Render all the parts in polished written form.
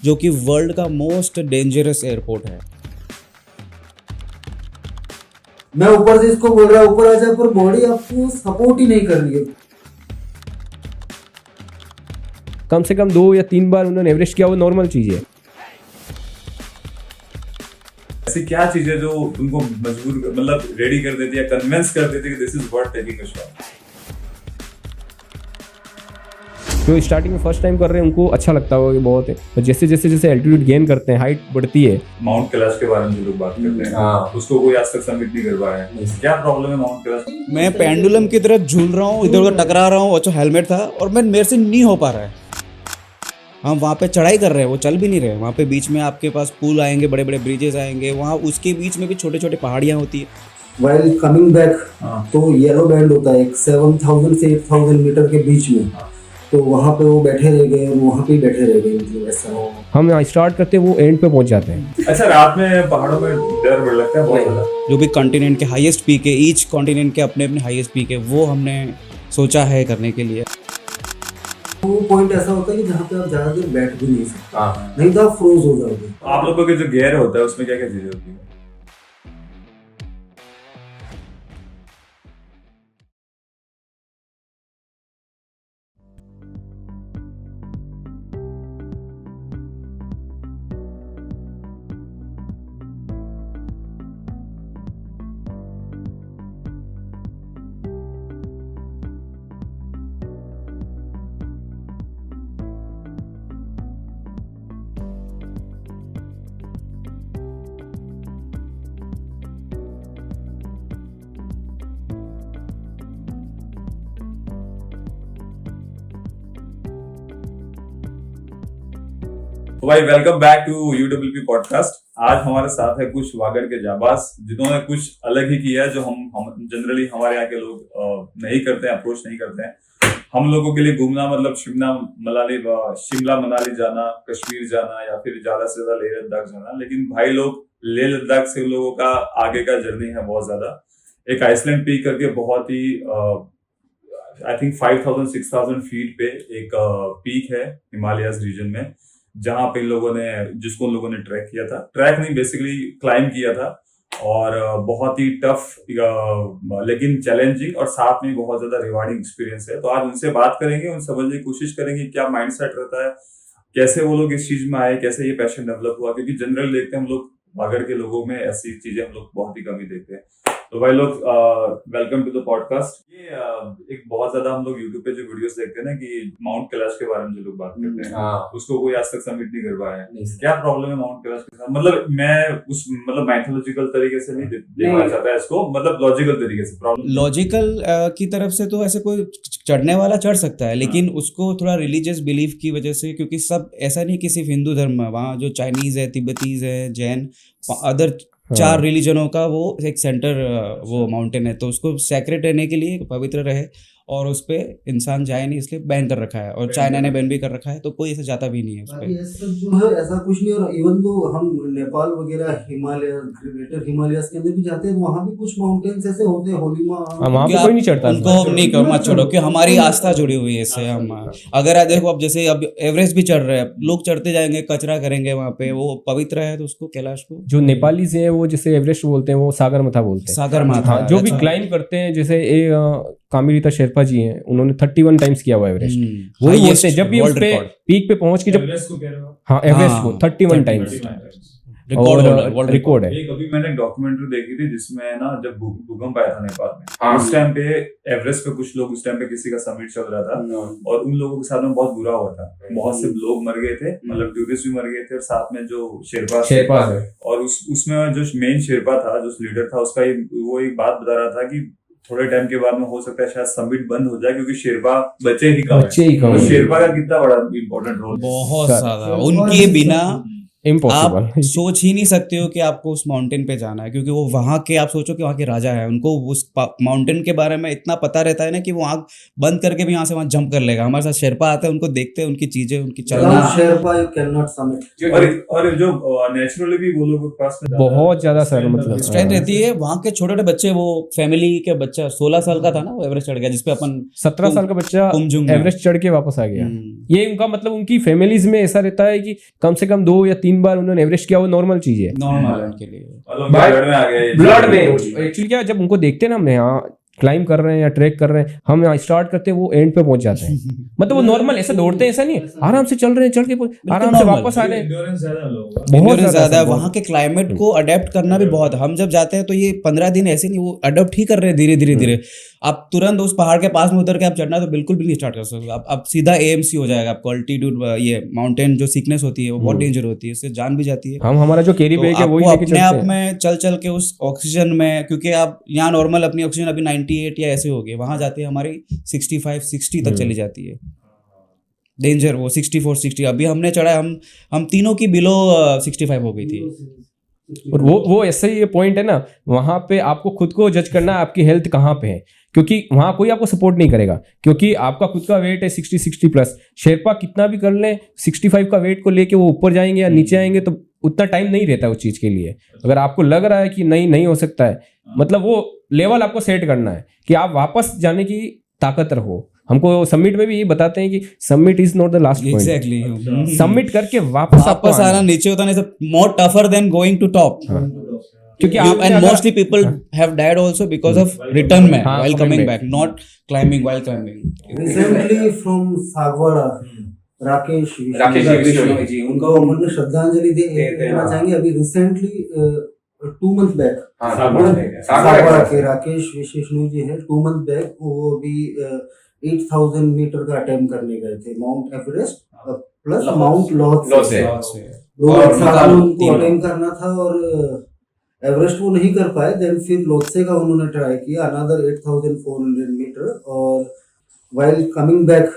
जो कि वर्ल्ड का मोस्ट डेंजरस एयरपोर्ट है। मैं ऊपर से इसको बोल रहा हूँ ऊपर आ जा, पर बॉडी आपको सपोर्ट ही नहीं कर रही है। कम से कम 2 या 3 बार उन्होंने एवरेस्ट किया, वो नॉर्मल चीज़ है। ऐसी क्या चीज है जो उनको मजबूर मतलब रेडी कर देती है, कन्विंस कर देती है कि this is worth taking a shot? जो स्टार्टिंग में फर्स्ट टाइम कर रहे हैं उनको अच्छा लगता होगा कि बहुत है, और जैसे जैसे जैसे एल्टीट्यूड गेन करते हैं, हाइट बढ़ती है। माउंट कैलाश के बारे में जो लोग बात करते हैं, उसको कोई आज तक सबमिट नहीं कर पाया है। क्या प्रॉब्लम है माउंट कैलाश? मैं पेंडुलम की तरह झूल रहा हूँ, इधर उधर टकरा रहा हूँ, अच्छा हेलमेट था और मेरे से नहीं हो पा रहा है। हम वहाँ पे चढ़ाई कर रहे हैं, वो चल भी नहीं रहे। वहाँ पे बीच में आपके पास पुल आएंगे, बड़े बड़े ब्रिजेस आएंगे, वहाँ उसके बीच में भी छोटे छोटे पहाड़ियाँ होती है। वाइल कमिंग बैक तो येलो बैंड होता है एक 7000 से 8000 मीटर के बीच में, तो वहाँ पे वो बैठे रह गए और वहाँ पे बैठे रह गए, मतलब ऐसा। हम यहाँ स्टार्ट करते हैं, वो एंड पे पहुँच जाते हैं। अच्छा, रात में पहाड़ों में डर बढ़ लगता है बहुत ज्यादा। जो भी कॉन्टिनेंट के हाईएस्ट पीक है, ईच कॉन्टिनेंट के अपने अपने हाईएस्ट पीक है, वो हमने सोचा है करने के लिए। वो पॉइंट ऐसा होता है कि जहाँ पे आप ज्यादा देर बैठ भी नहीं सकते, नहीं तो आप फ्रोज हो जाओगे। आप लोगों के जो गियर होता है उसमें क्या क्या चीजें होती है? तो भाई welcome back to UWP podcast. आज हमारे साथ है कुछ वागड़ के जाबाज जिन्होंने कुछ अलग ही किया है, जो हम जनरली हमारे यहाँ के लोग नहीं करते हैं, अप्रोच नहीं करते हैं। हम लोगों के लिए घूमना मतलब शिमला मनाली जाना, कश्मीर जाना या फिर ज्यादा से ज्यादा लेह लद्दाख जाना, लेकिन भाई लोग लेह लद्दाख से उन लोगों का आगे का जर्नी है बहुत ज्यादा। एक आइसलैंड पीक करके बहुत ही आई थिंक 5000-6000 फीट पे एक पीक है हिमालयस रीजन में, जहां पे जिसको उन लोगों ने ट्रैक किया था, ट्रैक नहीं बेसिकली क्लाइंब किया था, और बहुत ही टफ लेकिन चैलेंजिंग और साथ में बहुत ज्यादा रिवार्डिंग एक्सपीरियंस है। तो आज उनसे बात करेंगे, उन समझने की कोशिश करेंगे क्या माइंडसेट रहता है, कैसे वो लोग इस चीज में आए, कैसे ये पैशन डेवलप हुआ, क्योंकि जनरल देखते हैं हम लोग वागड़ के लोगों में ऐसी चीजें हम लोग बहुत ही कम ही देखते हैं। तो भाई लोग वेलकम टू द पॉडकास्ट। ये एक बहुत ज्यादा हम लोग यूट्यूब पे जो वीडियोस देखते हैं ना कि माउंट कैलाश के बारे में जो लोग बात करते हैं, उसको कोई आज तक सबमिट नहीं कर पाया है। क्या प्रॉब्लम है माउंट कैलाश के साथ? मतलब मैं उस मतलब मैथोलॉजिकल तरीके से नहीं देखना चाहता है इसको, मतलब लॉजिकल तरीके से। प्रॉब्लम लॉजिकल की तरफ से तो ऐसे कोई चढ़ने वाला चढ़ सकता है, लेकिन उसको थोड़ा रिलीजियस बिलीफ की वजह से, क्योंकि सब ऐसा नहीं कि सिर्फ हिंदू धर्म है, वहाँ जो चाइनीज है, तिब्बतीज है, जैन, अदर 4 रिलीजनों का वो एक सेंटर वो माउंटेन है, तो उसको सैक्रेड रहने के लिए, पवित्र रहे, और उस पे इंसान जाए नहीं, इसलिए बैन कर रखा है, और चाइना ने बैन भी कर रखा है, तो कोई ऐसे जाता भी नहीं है उस पे। जो है ऐसा कुछ नहीं। और इवन तो हम नेपाल वगैरह हिमालय, ग्रेटर हिमालयस के अंदर भी जाते हैं, तो वहाँ भी कुछ माउंटेन्स ऐसे होते हैं, होलीमा, वहाँ पे कोई नहीं चढ़ता, उनको हम नहीं कर मत छोड़ो, कि हमारी आस्था जुड़ी हुई है इससे। हम अगर देखो, अब जैसे अब एवरेस्ट भी चढ़ रहे हैं लोग, चढ़ते जाएंगे, कचरा करेंगे वहाँ पे, वो पवित्र है, तो उसको कैलाश को जो नेपाली से है वो जैसे एवरेस्ट बोलते हैं, वो सागरमाथा बोलते हैं। सागरमाथा जो भी क्लाइंब करते हैं, जैसे कामिरीता शेरपा जी हैं, उन्होंने 31 टाइम्स किया हुआ एवरेस्ट। वही बोलते हैं जब भी उस पे पीक पे पहुंच के, जब एवरेस्ट को कह रहे हो? हाँ, एवरेस्ट को 31 टाइम्स रिकॉर्ड है। एक अभी मैंने डॉक्यूमेंट्री देखी थी जिसमें ना जब भूकंप आया था नेपाल में, उस टाइम पे एवरेस्ट पे कुछ लोग, उस टाइम पे किसी का समिट चल रहा था, और उन लोगों के साथ में बहुत बुरा हुआ था। बहुत से लोग मर गए थे, मतलब टूरिस्ट भी मर गए थे, और साथ में जो शेरपा है, और उसमें जो मेन शेरपा था, जो लीडर था, उसका वो एक बात बता रहा था कि थोड़े टाइम के बाद में हो सकता है शायद समिट बंद हो जाए, क्योंकि शेरपा बचे ही कम है। शेरपा का कितना बड़ा इंपॉर्टेंट रोल, बहुत ज्यादा, उनके बिना इम्पॉसिबल। आप सोच ही नहीं सकते हो कि आपको उस माउंटेन पे जाना है, क्योंकि वो वहाँ के, आप सोचो कि वहाँ के राजा है, उनको उस माउंटेन के बारे में इतना पता रहता है ना कि वो आँख बंद करके भी यहाँ से वहाँ जंप कर लेगा। हमारे साथ शेरपा आते हैं, उनको देखते हैं, उनकी चीजें, उनकी चलना। Without Sherpa you cannot summit। और जो नेचुरली भी वो लोग के पास में बहुत ज्यादा सर, मतलब स्ट्रेंथ रहती है। वहाँ के छोटे छोटे बच्चे, वो फैमिली के बच्चा 16 साल का था ना, वो एवरेस्ट चढ़ गया, जिसपे अपन 17 साल का बच्चा कुमजुंग में। एवरेस्ट चढ़ के वापस आ गया। ये उनका मतलब, उनकी फैमिलीज में ऐसा रहता है कि कम से कम 2 या 3 बार उन्होंने एवरेस्ट किया, वो नॉर्मल चीज है, नॉर्मल है उनके लिए। ब्लड में आ गए, ब्लड में। एक्चुअली क्या, जब उनको देखते हैं ना, हम यहाँ क्लाइम कर रहे हैं या ट्रैक कर रहे हैं, हम यहाँ स्टार्ट करते हैं, वो एंड पे पहुंच जाते हैं। मतलब वो नॉर्मल ऐसा दौड़ते हैं, ऐसा नहीं है, आराम से चल रहे हैं, चढ़ के आराम से वापस आ रहे हैं। बहुत ज्यादा वहाँ के क्लाइमेट को अडेप्ट करना भी बहुत। हम जब जाते हैं तो ये 15 दिन ऐसे नहीं, वो अडेप्ट ही कर रहे हैं धीरे धीरे धीरे। आप तुरंत उस पहाड़ के पास में उतर के आप चढ़ना तो बिल्कुल भी नहीं स्टार्ट कर सकते। आप सीधा AMC हो जाएगा आपको, अल्टीट्यूड, ये माउंटेन जो सिकनेस होती है वो बहुत डेंजर होती है, इससे जान भी जाती है। हम हमारा जो कैरी बैग है वही लेके अपने आप में चल के उस ऑक्सीजन में, क्योंकि आप यहाँ नॉर्मल अपनी ऑक्सीजन अभी 98 या ऐसे हो गए, वहां जाते हैं हमारी 65-60 तक चली जाती है। डेंजर वो 64-60। अभी हमने चढ़ा, हम तीनों की बिलो 65 हो गई थी। और वो ऐसा ही ये पॉइंट है ना, वहां पे आपको खुद को जज करना है आपकी हेल्थ कहाँ पे है, क्योंकि वहां कोई आपको सपोर्ट नहीं करेगा, क्योंकि आपका खुद का वेट है 60 प्लस। शेरपा कितना भी कर ले, 65 का वेट को लेके वो ऊपर जाएंगे या नीचे आएंगे तो उतना टाइम नहीं रहता उस चीज के लिए। अगर आपको लग रहा है कि नहीं हो सकता है, मतलब वो लेवल आपको सेट करना है कि आप वापस जाने की ताकत रखो। हमको समिट में भी ये बताते हैं कि summit is not the last point. Exactly, summit करके वापस आना नीचे होता नहीं, more tougher than going to top. क्योंकि आप and mostly people have died also because of return में while coming back, not climbing while climbing. Recently from Sagwara Rakesh Vishnoi ji, उनको हमने श्रद्धांजलि देना चाहेंगे। अभी रिसेंटली 2 मंथ बैक सागवाड़ा के राकेश विश्नोई जी है, 2 मंथ बैक वो भी 8000 मीटर का अटेम्प्ट करने गए थे, mount Everest plus mount Lhotse. उनको अटेम्प्ट करना था और एवरेस्ट वो नहीं कर पाए, देन फिर लोत्से का उन्होंने ट्राई किया, अनदर 8400 मीटर। और व्हाइल कमिंग बैक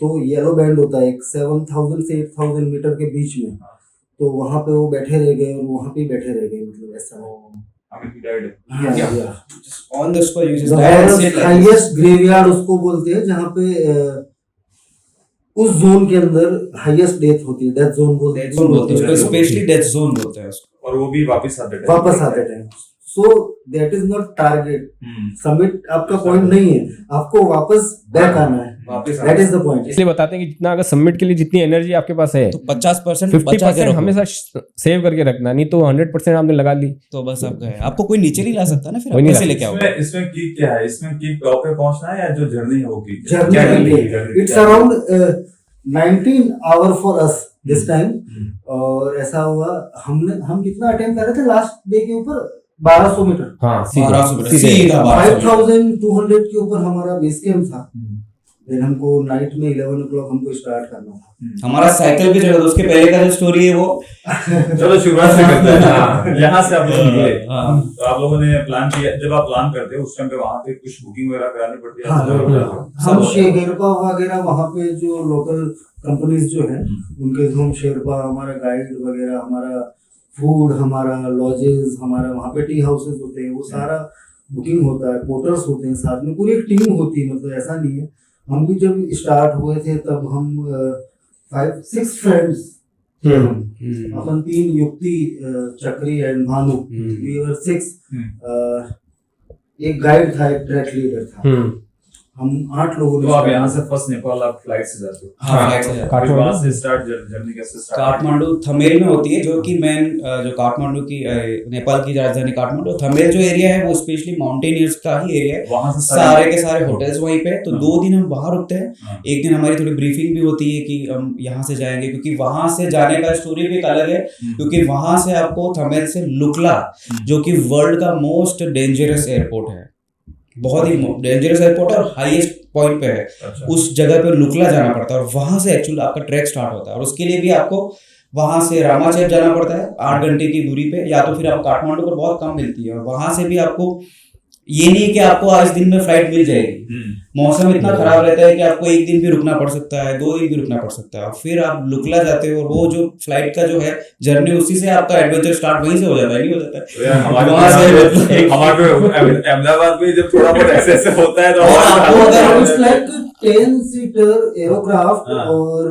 तो येलो बैंड होता है एक 7000 से 8000 मीटर के बीच में, तो वहां पे वो बैठे रह गए और वहां पे बैठे रह गए, मतलब ऐसा। On the spot highest graveyard उसको बोलते हैं, जहाँ पे उस जोन के अंदर हाईएस्ट डेथ होती है, डेथ जोन बोलते हैं, स्पेशली डेथ जोन बोलते हैं उसको। और वो भी वापस आते time. So that is not target, summit आपका पॉइंट नहीं है, आपको वापस बैक आना है, दैट इज द पॉइंट। इसलिए बताते हैं कि जितना अगर समिट के लिए जितनी एनर्जी आपके पास है तो 50% 50% हमेशा सेव करके रखना, नहीं तो 100% आपने लगा ली तो बस आप गए, आपको कोई नीचे नहीं ला सकता ना, फिर कैसे लेके आओगे? इसमें किक क्या है? इसमें किक टॉप पे पहुंचना है या जो जर्नी है वो kick? Journey it's around 19 hour for us this time. और ऐसा हुआ, हम कितना अटेम्प्ट कर रहे थे लास्ट डे के ऊपर 1200 मीटर। हाँ, 5200 के ऊपर हमारा बेस कैंप था। फिर हमको नाइट में 11 o'clock हमको स्टार्ट करना था। हमारा साइकिल भी चढ़ा था, उसके पहले का जो स्टोरी है वो चलो शुरुआत से करते हैं। यहाँ से आप लोग निकले, तो आप लोगों ने प्लान किया, जब आप प्लान करते हो उस टाइम पे वहाँ पे कुछ बुकिंग वगैरह करानी पड़ती है? हम शेरपा वगैरह वहाँ पे जो लोकल कंपनीज जो है उनके थ्रू हम शेरपा, हमारा गाइड वगैरह, हमारा फूड, हमारा लॉजेस, हमारा वहाँ पे टी हाउसेस होते हैं, वो सारा बुकिंग होता है, पोर्टर्स होते हैं साथ में, पूरी एक टीम होती है, मतलब ऐसा नहीं है। हम भी जब स्टार्ट हुए थे तब हम 5-6 फ्रेंड्स, अपन 3 युक्ति, चक्री एंड भानु, वी वर 6। एक गाइड था, एक ट्रैक लीडर था, हम 8 लोगों ने। तो आप यहाँ से फर्स्ट नेपाल आप फ्लाइट से जाते हो? हाँ, फ्लाइट से जाते हैं। वहाँ से स्टार्ट जर्नी कैसे स्टार्ट? काठमांडू थमेल में होती है, जो कि मेन जो काठमांडू की नेपाल की राजधानी काठमांडू, थमेल जो एरिया है वो स्पेशली माउंटेनियर्स का ही एरिया है। वहाँ से सारे के सारे होटल्स वहीं पे, तो 2 दिन हम वहाँ रुकते हैं। एक दिन हमारी थोड़ी ब्रीफिंग भी होती है कि हम यहाँ से जाएंगे, क्योंकि वहां से जाने का स्टोरी भी एक अलग है, क्योंकि वहां से आपको थमेल से लुकला, जो कि वर्ल्ड का मोस्ट डेंजरस एयरपोर्ट है, बहुत ही डेंजरस एयरपोर्ट है और हाईएस्ट पॉइंट पे है। अच्छा। उस जगह पे लुकला जाना पड़ता है और वहां से एक्चुअली आपका ट्रैक स्टार्ट होता है। और उसके लिए भी आपको वहां से रामाचेप जाना पड़ता है 8 घंटे की दूरी पे, या तो फिर आप काठमांडू पर बहुत कम मिलती है, और वहां से भी आपको ये नहीं है कि आपको आज दिन में फ्लाइट मिल जाएगी। मौसम इतना खराब रहता है कि आपको एक दिन भी रुकना पड़ सकता है, 2 दिन भी रुकना पड़ सकता है, और फिर आप लुकला जाते हो, और वो जो फ्लाइट का जो है जर्नी, उसी से आपका एडवेंचर स्टार्ट वहीं से हो जाता है, नहीं हो जाता है हमारे अहमदाबाद में जब थोड़ा बहुत ऐसे होता है तो आपको अगर इट्स लाइक 10 सीटर एयरक्राफ्ट और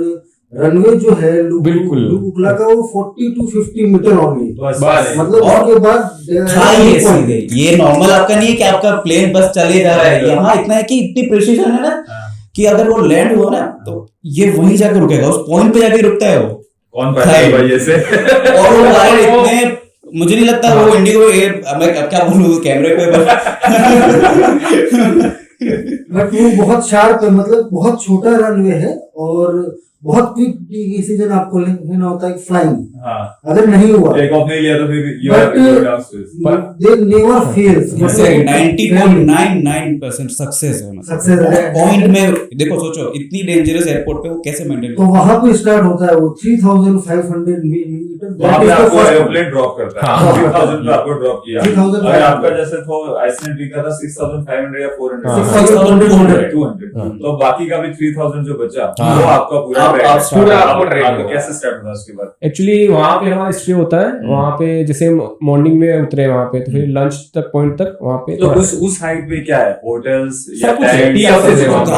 रनवे जो है बिल्कुल लुकला का वो 40 to 50 मीटर ओनली, बस मतलब उसके बाद खाई है सीधे। ये नॉर्मल आपका नहीं है कि आपका प्लेन बस चले जा रहा है, यहाँ इतना है कि इतनी प्रिसिजन है ना कि अगर वो लैंड हुआ ना तो ये वहीं जाकर रुकेगा, उस पॉइंट पे जाके रुकता है वो। कौन पाएगा भाई ऐसे? और वो वाले इतने, मुझे नहीं लगता वो इंडिगो एयर, मैं अब क्या बोलूं कैमरे पे बट वो बहुत शार्प है, मतलब बहुत छोटा रनवे है और बहुत क्विक डिसीजन आपको लेना होता है फ्लाइंग। अगर नहीं हुआ टेक ऑफ नहीं लिया तो फिर you they never fails, 90.99% success है, मतलब पॉइंट में देखो, सोचो इतनी डेंजरस एयरपोर्ट पे वो कैसे मेंटेन। तो वहां पे स्टार्ट होता है वो 3500 मीटर, वहां पे आपको एयरप्लेन ड्रॉप करता है, 3000 पे आपको ड्रॉप किया। अगर आपका जैसे तो आइसलैंड का था 6500 या 400 200, तो बाकी का भी 3000 जो बचा वो आपका पूरा कैसे स्टार्ट होता उसके बाद? एक्चुअली वहाँ पे हमारा स्टे होता है, वहाँ पे जैसे मॉर्निंग में उतरे वहाँ पे तो फिर लंच तक पॉइंट तक वहाँ पे, तो उस हाइट पे क्या है, होटल्स या सब कुछ है, टेंट, टी हाउसेस है वहाँ पे,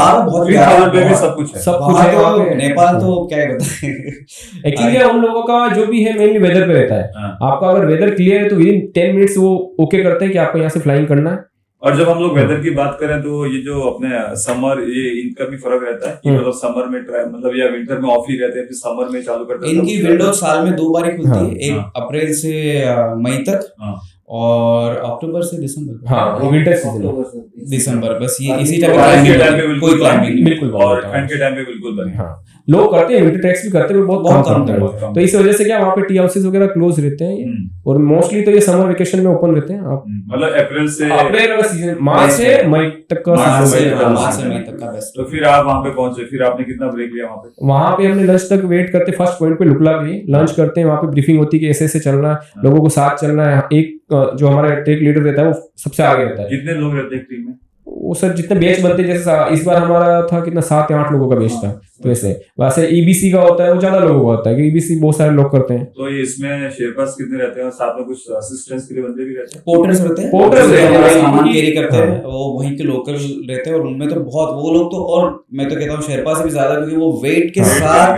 3000 पे भी सब कुछ है, सब कुछ है वहाँ पे। नेपाल तो क्या कहता है एक्चुअली उन लोगों का जो भी है मेनली वेदर पे रहता है। आपका अगर वेदर क्लियर है तो विदिन 10 मिनट्स वो ओके करते हैं कि आपको यहाँ से फ्लाइंग करना है। और जब हम लोग वेदर की बात करें तो ये जो अपने समर, ये इनका भी फर्क रहता है कि मतलब समर में मतलब या विंटर में ऑफ ही रहते हैं, फिर समर में चालू करते हैं। इनकी विंडो साल में 2 बार ही खुलती है, एक अप्रैल से मई तक और अक्टूबर से दिसंबर। हाँ वो विंटर सीजन दिसंबर, बस ये इसी टाइम पे कोई क्लाइंबिंग बिल्कुल, और ठंड के टाइम पे बिल्कुल बंद। हाँ लोग करते हैं, विंटर ट्रैक्स भी करते हैं, बहुत कम करते हैं। तो इस वजह से क्या वहाँ पे टी हाउसेस वगैरह क्लोज रहते हैं, और मोस्टली तो ये समर वेकेशन में ओपन रहते हैं। आप मतलब अप्रैल का सीजन, मार्च से मई तक का मार्च से मई तक का बेस्ट। तो फिर आप वहाँ पे पहुंचे, फिर आपने कितना ब्रेक लिया वहाँ पे? वहाँ पे हमने लंच तक वेट करते, फर्स्ट पॉइंट पे लुकला गई, लंच करते हैं, वहाँ पे ब्रीफिंग होती है कि ऐसे ऐसे चलना है, लोगों को साथ चलना है। एक जो हमारा ट्रेक लीडर रहता है वो सबसे आगे रहता है। कितने लोग रहते हैं टीम में? वो सर जितने बैच बनते हैं, जैसे इस बार हमारा था कितना 7 या 8 लोगों का बैच था, तो वैसे ईबीसी का होता है वो ज्यादा लोगों का होता है, ईबीसी बहुत सारे लोग करते हैं। तो इसमें शेरपास कितने रहते हैं और साथ में कुछ असिस्टेंस के लिए बंदे भी रहते हैं? पोर्टर्स रहते हैं, सामान कैरी करते हैं, वो वहीं के लोकल रहते हैं, और उनमें तो बहुत वो लोग तो, और मैं तो कहता हूँ शेरपा से भी ज्यादा, क्योंकि वो वेट के साथ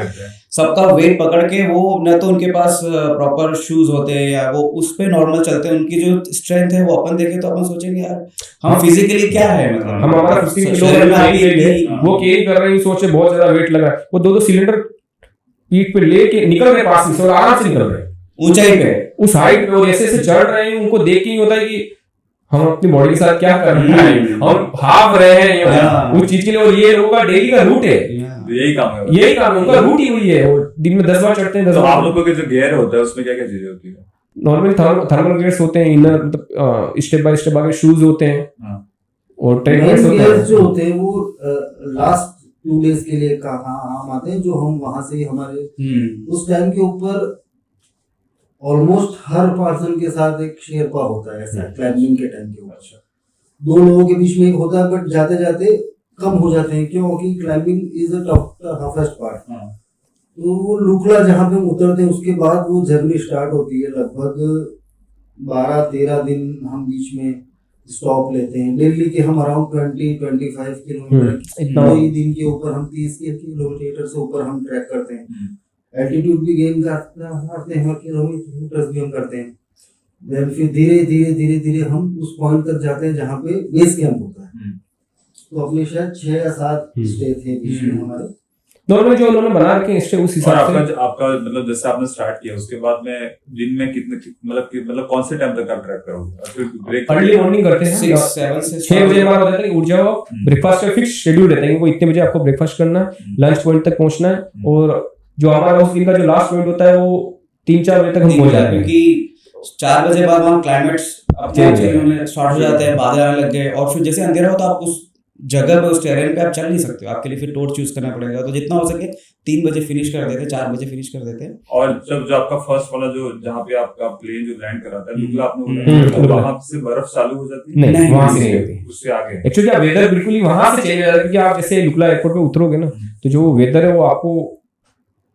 सबका वेट पकड़ के, वो न तो उनके पास प्रॉपर शूज होते हैं या वो उस पे नॉर्मल चलते हैं, उनकी जो स्ट्रेंथ है वो अपन देखे तो अपन सोचेंगे यार हम फिजिकली क्या है, मतलब हम हमारा वो कैरी कर रहे हैं, सोचे बहुत ज्यादा वेट लग रहा है, वो 2-2 सिलेंडर पीठ पे लेके निकल रहे पास में, और आराम से निकल रहे ऊंचाई पे, उस हाइट पे, और ऐसे ऐसे चढ़ रहे हैं, उनको देख के ही होता है कि हम अपनी बॉडी के साथ क्या कर रहे हैं, हम भाग रहे हैं उस चीज के लिए। और ये लोगों का डेली का रूट है, यही काम है, उनका रूट ही हुई है, दिन में 10 बार चढ़ते हैं। 10 बार। आप लोगों के जो गियर होता है उसमें क्या क्या चीजें होती है? नॉर्मली थर्मल गियर्स होते हैं, इनर मतलब स्टेप बाय स्टेप आगे शूज होते हैं, और ट्रेक गियर्स होते हैं। जो होते हैं वो लास्ट 2 डेज के लिए काम आते हैं, जो हम वहां से हमारे उस टाइम के ऊपर ऑलमोस्ट हर पर्सन के साथ एक शेरपा होता है ऐसा क्लाइंबिंग के टाइम के ऊपर। 2 लोगों के बीच में एक होता है, बट जाते जाते कम हो जाते हैं, क्योंकि climbing is a toughest part. तो वो लुकला जहाँ पे उतरते हैं उसके बाद वो जर्नी स्टार्ट होती है, लगभग 12-13 दिन हम बीच में स्टॉप लेते हैं। दिल्ली के हम अराउंड 20-25 किलोमीटर दिन के ऊपर हम 30 किलोमीटर से ऊपर हम ट्रैक करते हैं। एल्टीट्यूड भी गेन करते हैं, किलोमीटर भी हम करते हैं। देन फिर धीरे धीरे हम उस पॉइंट तक जाते हैं जहाँ पे बेस कैंप होता है। तो अपने शायद 6 या 7 स्टे थे बीच में हमारे, नॉर्मल जो उन्होंने बना रखे स्टे उस हिसाब से। आपका मतलब जैसे आपने स्टार्ट किया उसके बाद में दिन में कितने मतलब कौन से टाइम तक आप ट्रैक करोगे? फिर ब्रेक अर्ली मॉर्निंग करते हैं, 6 बजे हमारा होता है कि उठ जाओ, ब्रेकफास्ट का फिक्स शेड्यूल रहता है कि इतने बजे आपको ब्रेकफास्ट करना है, लंच पॉइंट तक पहुंचना है, और जो हमारा उस दिन का जो लास्ट पॉइंट होता है वो 3-4 बजे तक हम पहुंच जाते हैं, क्योंकि 4 बजे बाद वहाँ क्लाइमेट्स स्टार्ट हो जाते हैं, बादल आने लग गए, और फिर जैसे अंधेरा होता है आप उस जगह पे उस टेरेन पे आप चल नहीं सकते हो, आपके लिए फिर टोर चूज करना पड़ेगा। तो जितना हो सके 3 बजे फिनिश कर देते, 4 बजे फिनिश कर देते। और जब जो आपका फर्स्ट वाला जो जहाँ पे आपका प्लेन जो लैंड कराता है लुकला आपने बोला, तो वहां से बर्फ चालू हो जाती है? नहीं, वहां से नहीं होती, उससे आगे एक्चुअली वेदर बिल्कुल ही वहां से चेंज हो जाता है। कि आप जैसे लुकला एयरपोर्ट पे उतरोगे ना, तो जो वेदर है वो आपको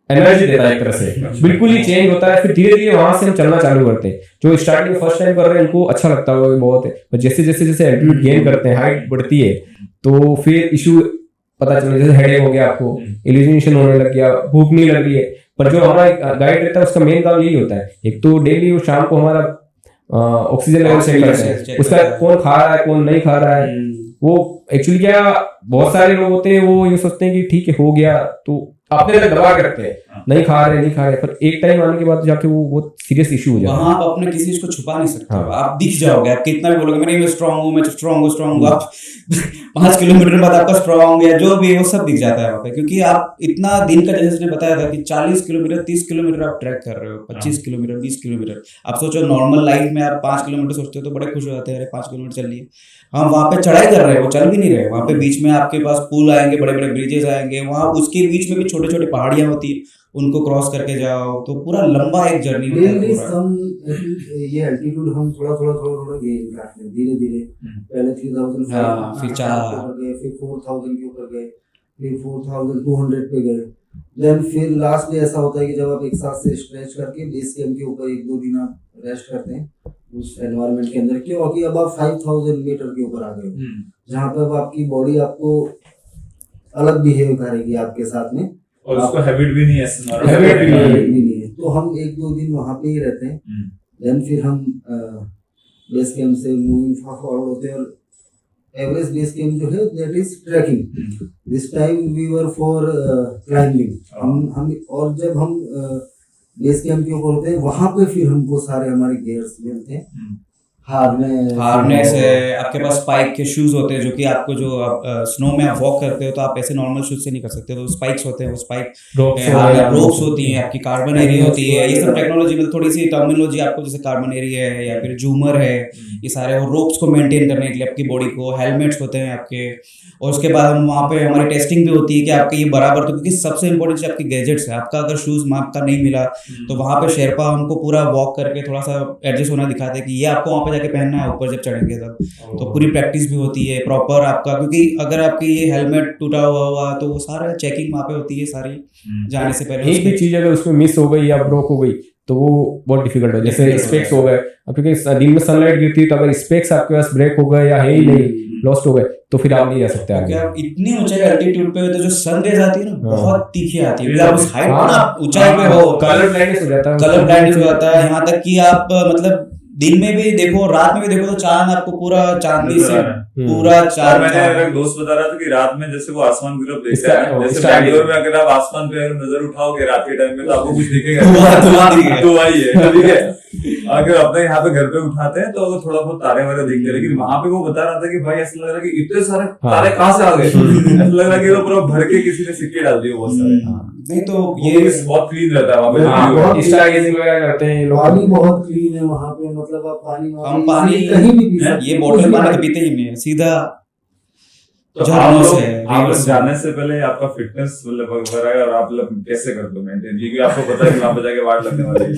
एनर्जी देता है एक तरह से, बिल्कुल ही चेंज होता है। फिर धीरे धीरे वहां से हम चलना चालू करते हैं। जो स्टार्टिंग फर्स्ट टाइम कर रहे हैं उनको अच्छा लगता है बहुत है, पर जैसे जैसे जैसे एल्टीट्यूड गेन करते हैं, हाइट बढ़ती है, तो फिर इशू पता चला, जैसे हेडेक हो गया आपको, इल्यूमिनेशन होने लग गया, भूख नहीं लग रही है। पर जो हमारा गाइड रहता है उसका मेन काम यही होता है, एक तो डेली वो शाम को हमारा ऑक्सीजन लेवल चेक करते हैं, उसका कौन खा रहा है कौन नहीं खा रहा है। वो एक्चुअली क्या, बहुत सारे लोग होते हैं वो ये सोचते हैं कि ठीक है हो गया, तो अपने तक दबा के रखते हैं, नहीं खा रहे, पर एक टाइम आने के बाद जाके वो बहुत सीरियस इशू हो जाता है। वहां आप अपने किसी चीज को छुपा नहीं सकते। हाँ। आप दिख जाओगे, आप कितना भी बोलोगे मैं स्ट्रांग हूँ, मैं स्ट्रांग हूँ, आप 5 किलोमीटर बाद आपका स्ट्रांग या जो भी है वो सब दिख जाता है वहाँ पे। क्योंकि आप इतना दिन का, जैसे उसने बताया था कि 40 किलोमीटर 30 किलोमीटर आप ट्रैक कर रहे हो, 25 किलोमीटर 20 किलोमीटर। आप सोचो नॉर्मल लाइफ में आप 5 किलोमीटर सोचते हो तो बड़े खुश हो जाते हैं, अरे 5 किलोमीटर चल लिए। हम वहाँ पे चढ़ाई कर रहे हैं, वो चल भी नहीं रहे। वहाँ पे बीच में आपके पास पुल आएंगे, बड़े बड़े ब्रिजेस आएंगे, वहाँ उसके बीच में भी छोटे छोटे पहाड़ियाँ होती है, उनको क्रॉस करके जाओ, तो पूरा लंबा एक जर्नी होता है। ये एल्टीट्यूड हम थोड़ा गेन करते हैं धीरे धीरे। पहले 3000 फिर 4000 गए, फिर 4000 के ऊपर गए, फिर 4200 पे गए। देन फिर लास्ट में ऐसा होता है कि जब आप एक साथ से स्ट्रेच करके बेस कैंप के ऊपर 1-2 दिन आप रेस्ट करते हैं उस एनवायरनमेंट के अंदर, क्योंकि अब आप 5000 मीटर के ऊपर आ गए हो, जहाँ पे अब आपकी बॉडी आपको अलग बिहेव करेगी आपके साथ में, और उसको हैबिट भी नहीं है, हैबिट भी नहीं है। तो हम 1-2 दिन वहाँ पे ही रहते हैं। देन फिर हम बेस कैंप से मूविंग फॉरवर्ड होते हैं, और एवरेज बेस कैंप जो है that is trekking. This time we were for climbing. हम और जब हम बेस कैंप के ऊपर होते हैं वहां पे फिर हमको सारे हमारे गियर्स मिलते हैं, हार्नेस है, आपके पास स्पाइक के शूज होते हैं, जो कि आपको जो आप स्नो में आप वॉक करते हो तो आप ऐसे नॉर्मल शूज से नहीं कर सकते, तो स्पाइक्स होते हैं, वो स्पाइक रोप्स होती हैं, आपकी कार्बन एरिया होती है। ये सब टेक्नोलॉजी में थोड़ी सी टर्मिनोलॉजी आपको, जैसे कार्बन एरिया है या फिर जूमर है, ये सारे वो रोप्स को मेंटेन करने के लिए आपकी बॉडी को, हेलमेट्स होते हैं आपके। और उसके बाद हम वहाँ पे हमारी टेस्टिंग भी होती है कि आपके ये बराबर, तो क्योंकि सबसे इंपॉर्टेंट चीज आपकी गैजेट्स है। आपका अगर शूज माप का नहीं मिला तो वहाँ पे शेरपा हमको पूरा वॉक करके थोड़ा सा एडजस्ट होना दिखाते हैं कि ये आपको वहाँ पे जाके पहनना है, ऊपर जब चढ़ेंगे तब। तो पूरी प्रैक्टिस भी होती है प्रॉपर आपका, क्योंकि अगर आपकी ये हेलमेट टूटा हुआ तो वो सारा चेकिंग वहाँ पे होती है सारी जाने से पहले। एक भी चीज अगर उसमें मिस हो गई या ब्रोक हो गई तो वो बहुत डिफिकल्ट है। जैसे स्पेक्स हो गए, क्योंकि दिन में सनलाइट गिरती है, तो अगर स्पेक्स आपके पास ब्रेक हो गए या है ही नहीं, लॉस्ट हो गए, तो फिर आप नहीं जा सकते आगे। आप इतनी ऊंचाई एल्टीट्यूड पे तो जो सन रेज आती है ना बहुत तीखी आती है, आप उस हाइट पर ना ऊंचाई पे हो, कलर ब्लाइंडनेस हो जाता है, कलर ब्लाइंडनेस हो जाता है। यहाँ तक कि आप मतलब दिन में भी देखो रात में भी देखो तो चांद आपको पूरा चांदनी से पूरा चांद। मैंने एक दोस्त बता रहा था कि रात में जैसे वो आसमान की तरफ देखता है, जैसे बैंगलोर में अगर आप आसमान पे नजर उठाओगे रात के टाइम में तो आपको कुछ दिखेगा, तो वही है, ठीक है। अगर अपने यहाँ पे घर पे उठाते हैं तो थोड़ा बहुत तारे वारे दिखते हैं, लेकिन वहां पे वो बता रहा था कि भाई ऐसा लग रहा है कि इतने सारे तारे कहाँ से आ गए, ऐसा लग रहा है कि पूरा भर के किसी ने सिक्के डाल दिए बहुत सारे। नहीं तो ये बहुत क्लीन रहता है वहाँ पे, स्टारगेजिंग वगैरह करते हैं लोग। पानी बहुत क्लीन है वहाँ पे, मतलब आप पानी हम पानी कहीं भी पी सकते हैं, ये बोतल पानी तो पीते ही नहीं है, सीधा तो आप जाने से पहले आपका फिटनेस वगैरह और आप कैसे करते हो मेंटेन, क्योंकि आपको पता है कि वहां पे जाके वाट लगने वाली है।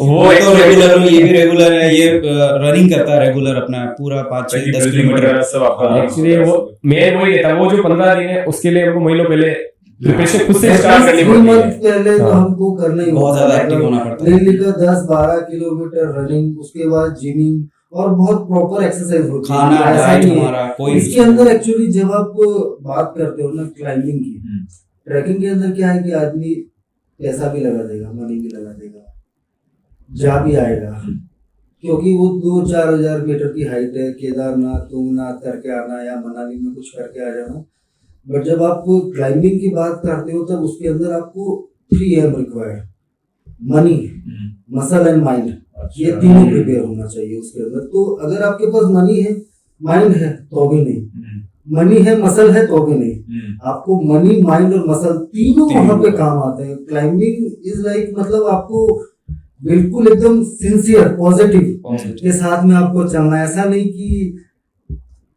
वो तो रेगुलर, ये भी रेगुलर है, ये रनिंग करता है रेगुलर अपना पूरा 5-6-10 किलोमीटर सब आपका। एक्चुअली वो मेन वही रहता है, वो जो 15 दिन है उसके लिए हमको महीनों पहले प्रिपरेशन खुद से स्टार्ट करनी पड़ती है। पहले तो हमको करना ही बहुत ज्यादा एक्टिव होना पड़ता है, डेली का 10-12 किलोमीटर रनिंग, उसके बाद जिमिंग और बहुत प्रॉपर एक्सरसाइज होती है, खाना डाइट हमारा कोई इसके अंदर। एक्चुअली जब आप बात करते हो ना क्लाइंबिंग की, ट्रैकिंग के अंदर क्या है कि आदमी पैसा भी लगा देगा, मनी भी लगा देगा, जा भी आएगा, क्योंकि वो 2-4 हजार मीटर की हाइट है, केदारनाथ तुंगनाथ करके आना या मनाली में कुछ करके आ जाना। बट जब आप क्लाइंबिंग की बात करते हो तब उसके अंदर आपको 3 am required, money, muscle and mind, ये तीनों प्रिपेयर होना चाहिए उसके अंदर। तो अगर आपके पास मनी है, माइंड है तो भी नहीं, मनी है मसल है तो भी नहीं, आपको मनी माइंड और मसल तीनों वहां पे काम आते हैं। क्लाइंबिंग इज लाइक मतलब आपको बिल्कुल एकदम सिंसियर पॉजिटिव के साथ में आपको चलना है। ऐसा नहीं कि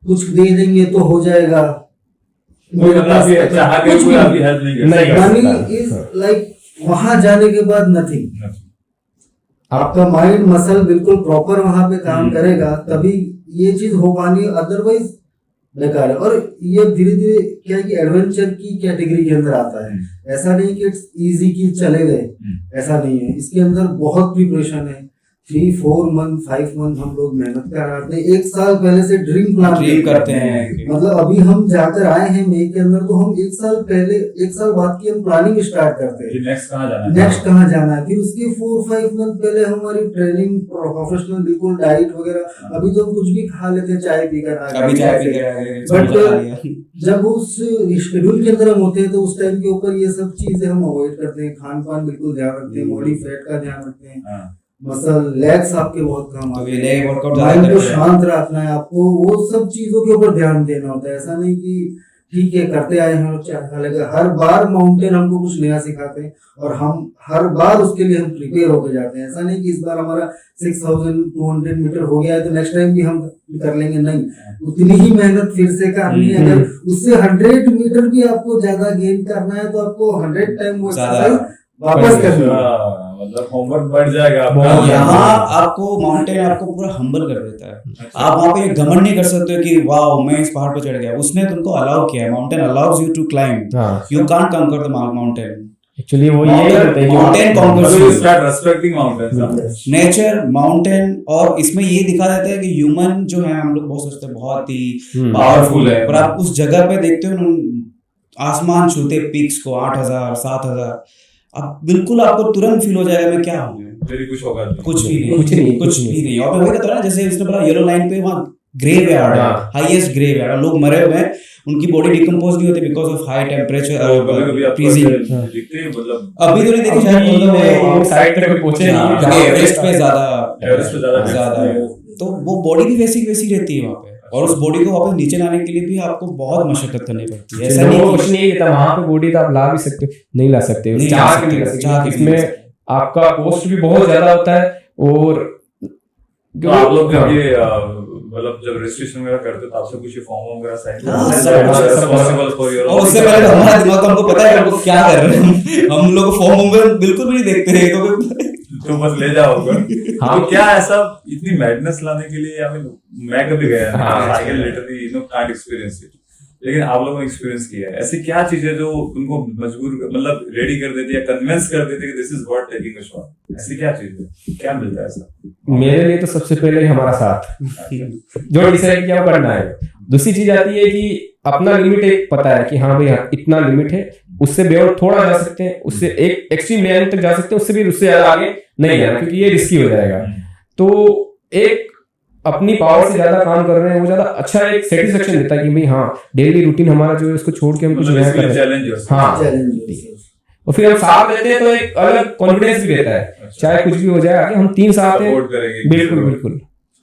कुछ दे देंगे तो हो जाएगा, कोई मतलब चाह के कोई आपकी हेल्प नहीं करता। मनी इज लाइक वहां जाने के बाद नथिंग। आपका माइंड मसल बिल्कुल प्रॉपर वहां पे काम करेगा तभी ये चीज हो पानी, अदरवाइज बेकार है। और ये धीरे धीरे क्या है कि एडवेंचर की कैटेगरी के अंदर आता है। ऐसा नहीं कि इट्स इजी कि चले गए, ऐसा नहीं है। इसके अंदर बहुत प्रिपरेशन है। 3-4 मंथ 5 मंथ हम लोग मेहनत करते हैं। 1 साल पहले से ड्रीम प्लान करते हैं। मतलब अभी हम जाकर आए हैं मई के अंदर, तो हम 1 साल पहले 1 साल बाद की हम प्लानिंग स्टार्ट करते हैं नेक्स्ट कहाँ जाना है, नेक्स्ट कहाँ जाना है। फिर उसके 4-5 मंथ पहले हमारी ट्रेनिंग प्रोफेशनल बिल्कुल डाइट वगैरह। अभी तो हम कुछ भी खा लेते हैं, चाय पीकर, बट जब उस शेड्यूल के अंदर हम होते हैं तो उस टाइम के ऊपर ये सब चीजें हम अवॉइड करते हैं। खान पान बिल्कुल ध्यान रखते हैं, बॉडी फैट का ध्यान रखते हैं, मसल लेग्स आपके बहुत काम आते हैं, माइंड को शांत रखना है आपको, वो सब चीजों के ऊपर ध्यान देना होता है। ऐसा नहीं कि ठीक है करते आए हैं अच्छा लगा। हर बार माउंटेन हमको कुछ नया सिखाते हैं और हम हर बार उसके लिए हम प्रिपेयर होकर जाते हैं। ऐसा नहीं कि इस बार हमारा 6200 मीटर हो गया है तो नेक्स्ट टाइम भी हम कर लेंगे, नहीं, उतनी ही मेहनत फिर से करनी है। अगर उससे 100 मीटर भी आपको ज्यादा गेन करना है तो आपको 100 टाइम वो एक्सरसाइज वापस करनी है। मतलब होमवर्क बढ़ जाएगा यहाँ आपको माउंटेन आपको पूरा हम्बल कर देता है। आप वहाँ पे घमंड नहीं कर सकते हो कि वाओ मैं इस पहाड़ पर चढ़ गया। उसने तुमको अलाउ किया है, mountain allows you to climb, you can't conquer the mountain. Actually वो ये करते हैं mountain conquers, start respecting mountains, nature, mountain. और इसमें ये दिखा देता है कि ह्यूमन जो है, हम लोग बहुत सोचते हैं बहुत ही पावरफुल है, पर आप उस जगह पे देखते हो आसमान छूते पीक्स को 8000 7000, अब बिल्कुल आपको तुरंत फील हो जाएगा मैं क्या हूँ, कुछ होगा कुछ भी नहीं। और वही कहता है ना, जैसे इसने बोला येलो लाइन पे वहाँ ग्रेव यार्ड है, हाईएस्ट ग्रेव यार्ड, लोग मरे हुए हैं, उनकी बॉडी डिकम्पोज नहीं होती because of high temperature freezing. अभी तो नहीं देखी शायद साइड तक पहुंचे नहीं, एवरेस्ट पे ज्यादा, तो वो बॉडी भी वैसी रहती है वहाँ पे। और उस बॉडी को वापस नीचे लाने के लिए भी आपको बहुत मशक्कत करनी पड़ती है। ऐसा नहीं कुछ नहीं है, वहां पे बॉडी तो आप ला भी सकते, नहीं ला सकते, इसमें आपका कॉस्ट भी बहुत ज्यादा होता है। और आप लोग मतलब जब रजिस्ट्रेशन वगैरह करते तो आपसे कुछ फॉर्म वगैरह साइन और उससे पहले हमारा दिमाग को हमको पता है हमको क्या कर रहे हैं, हम लोग फॉर्म वगैरह बिल्कुल भी नहीं देखते हैं, तो बस ले जाओ। हाँ, तो क्या ऐसा इतनी मैडनेस लाने के लिए मैं कभी गया cycle literally can't experience it, लेकिन आप लोगों ने एक्सपीरियंस किया है। ऐसी क्या चीजें जो उनको मजबूर मतलब रेडी कर देती है, कन्विंस कर देती है कि this is what taking a shot? ऐसी क्या चीज है, क्या मिलता है ऐसा? मेरे लिए तो सबसे पहले ही हमारा साथ जो डिसाइड किया करना है। दूसरी चीज आती है कि अपना लिमिट एक पता है कि हाँ भाई इतना लिमिट है, उससे बेवर थोड़ा जा सकते हैं, उससे एक एक्सट्रीम लेवल तक जा सकते हैं, उससे भी उससे ज्यादा आगे नहीं जाना क्योंकि ये रिस्की हो जाएगा। तो एक अपनी पावर से ज्यादा काम कर रहे हैं वो ज्यादा अच्छा एक सेटिस्फेक्शन देता है कि भाई हाँ डेली रूटीन हमारा जो है उसको छोड़ के हम कुछ नया कर रहे हैं। हाँ, और फिर हम साथ रहते हैं तो एक अलग कॉन्फिडेंस भी रहता है, चाहे कुछ भी हो जाए आगे हम 3 साथ हैं, बिल्कुल।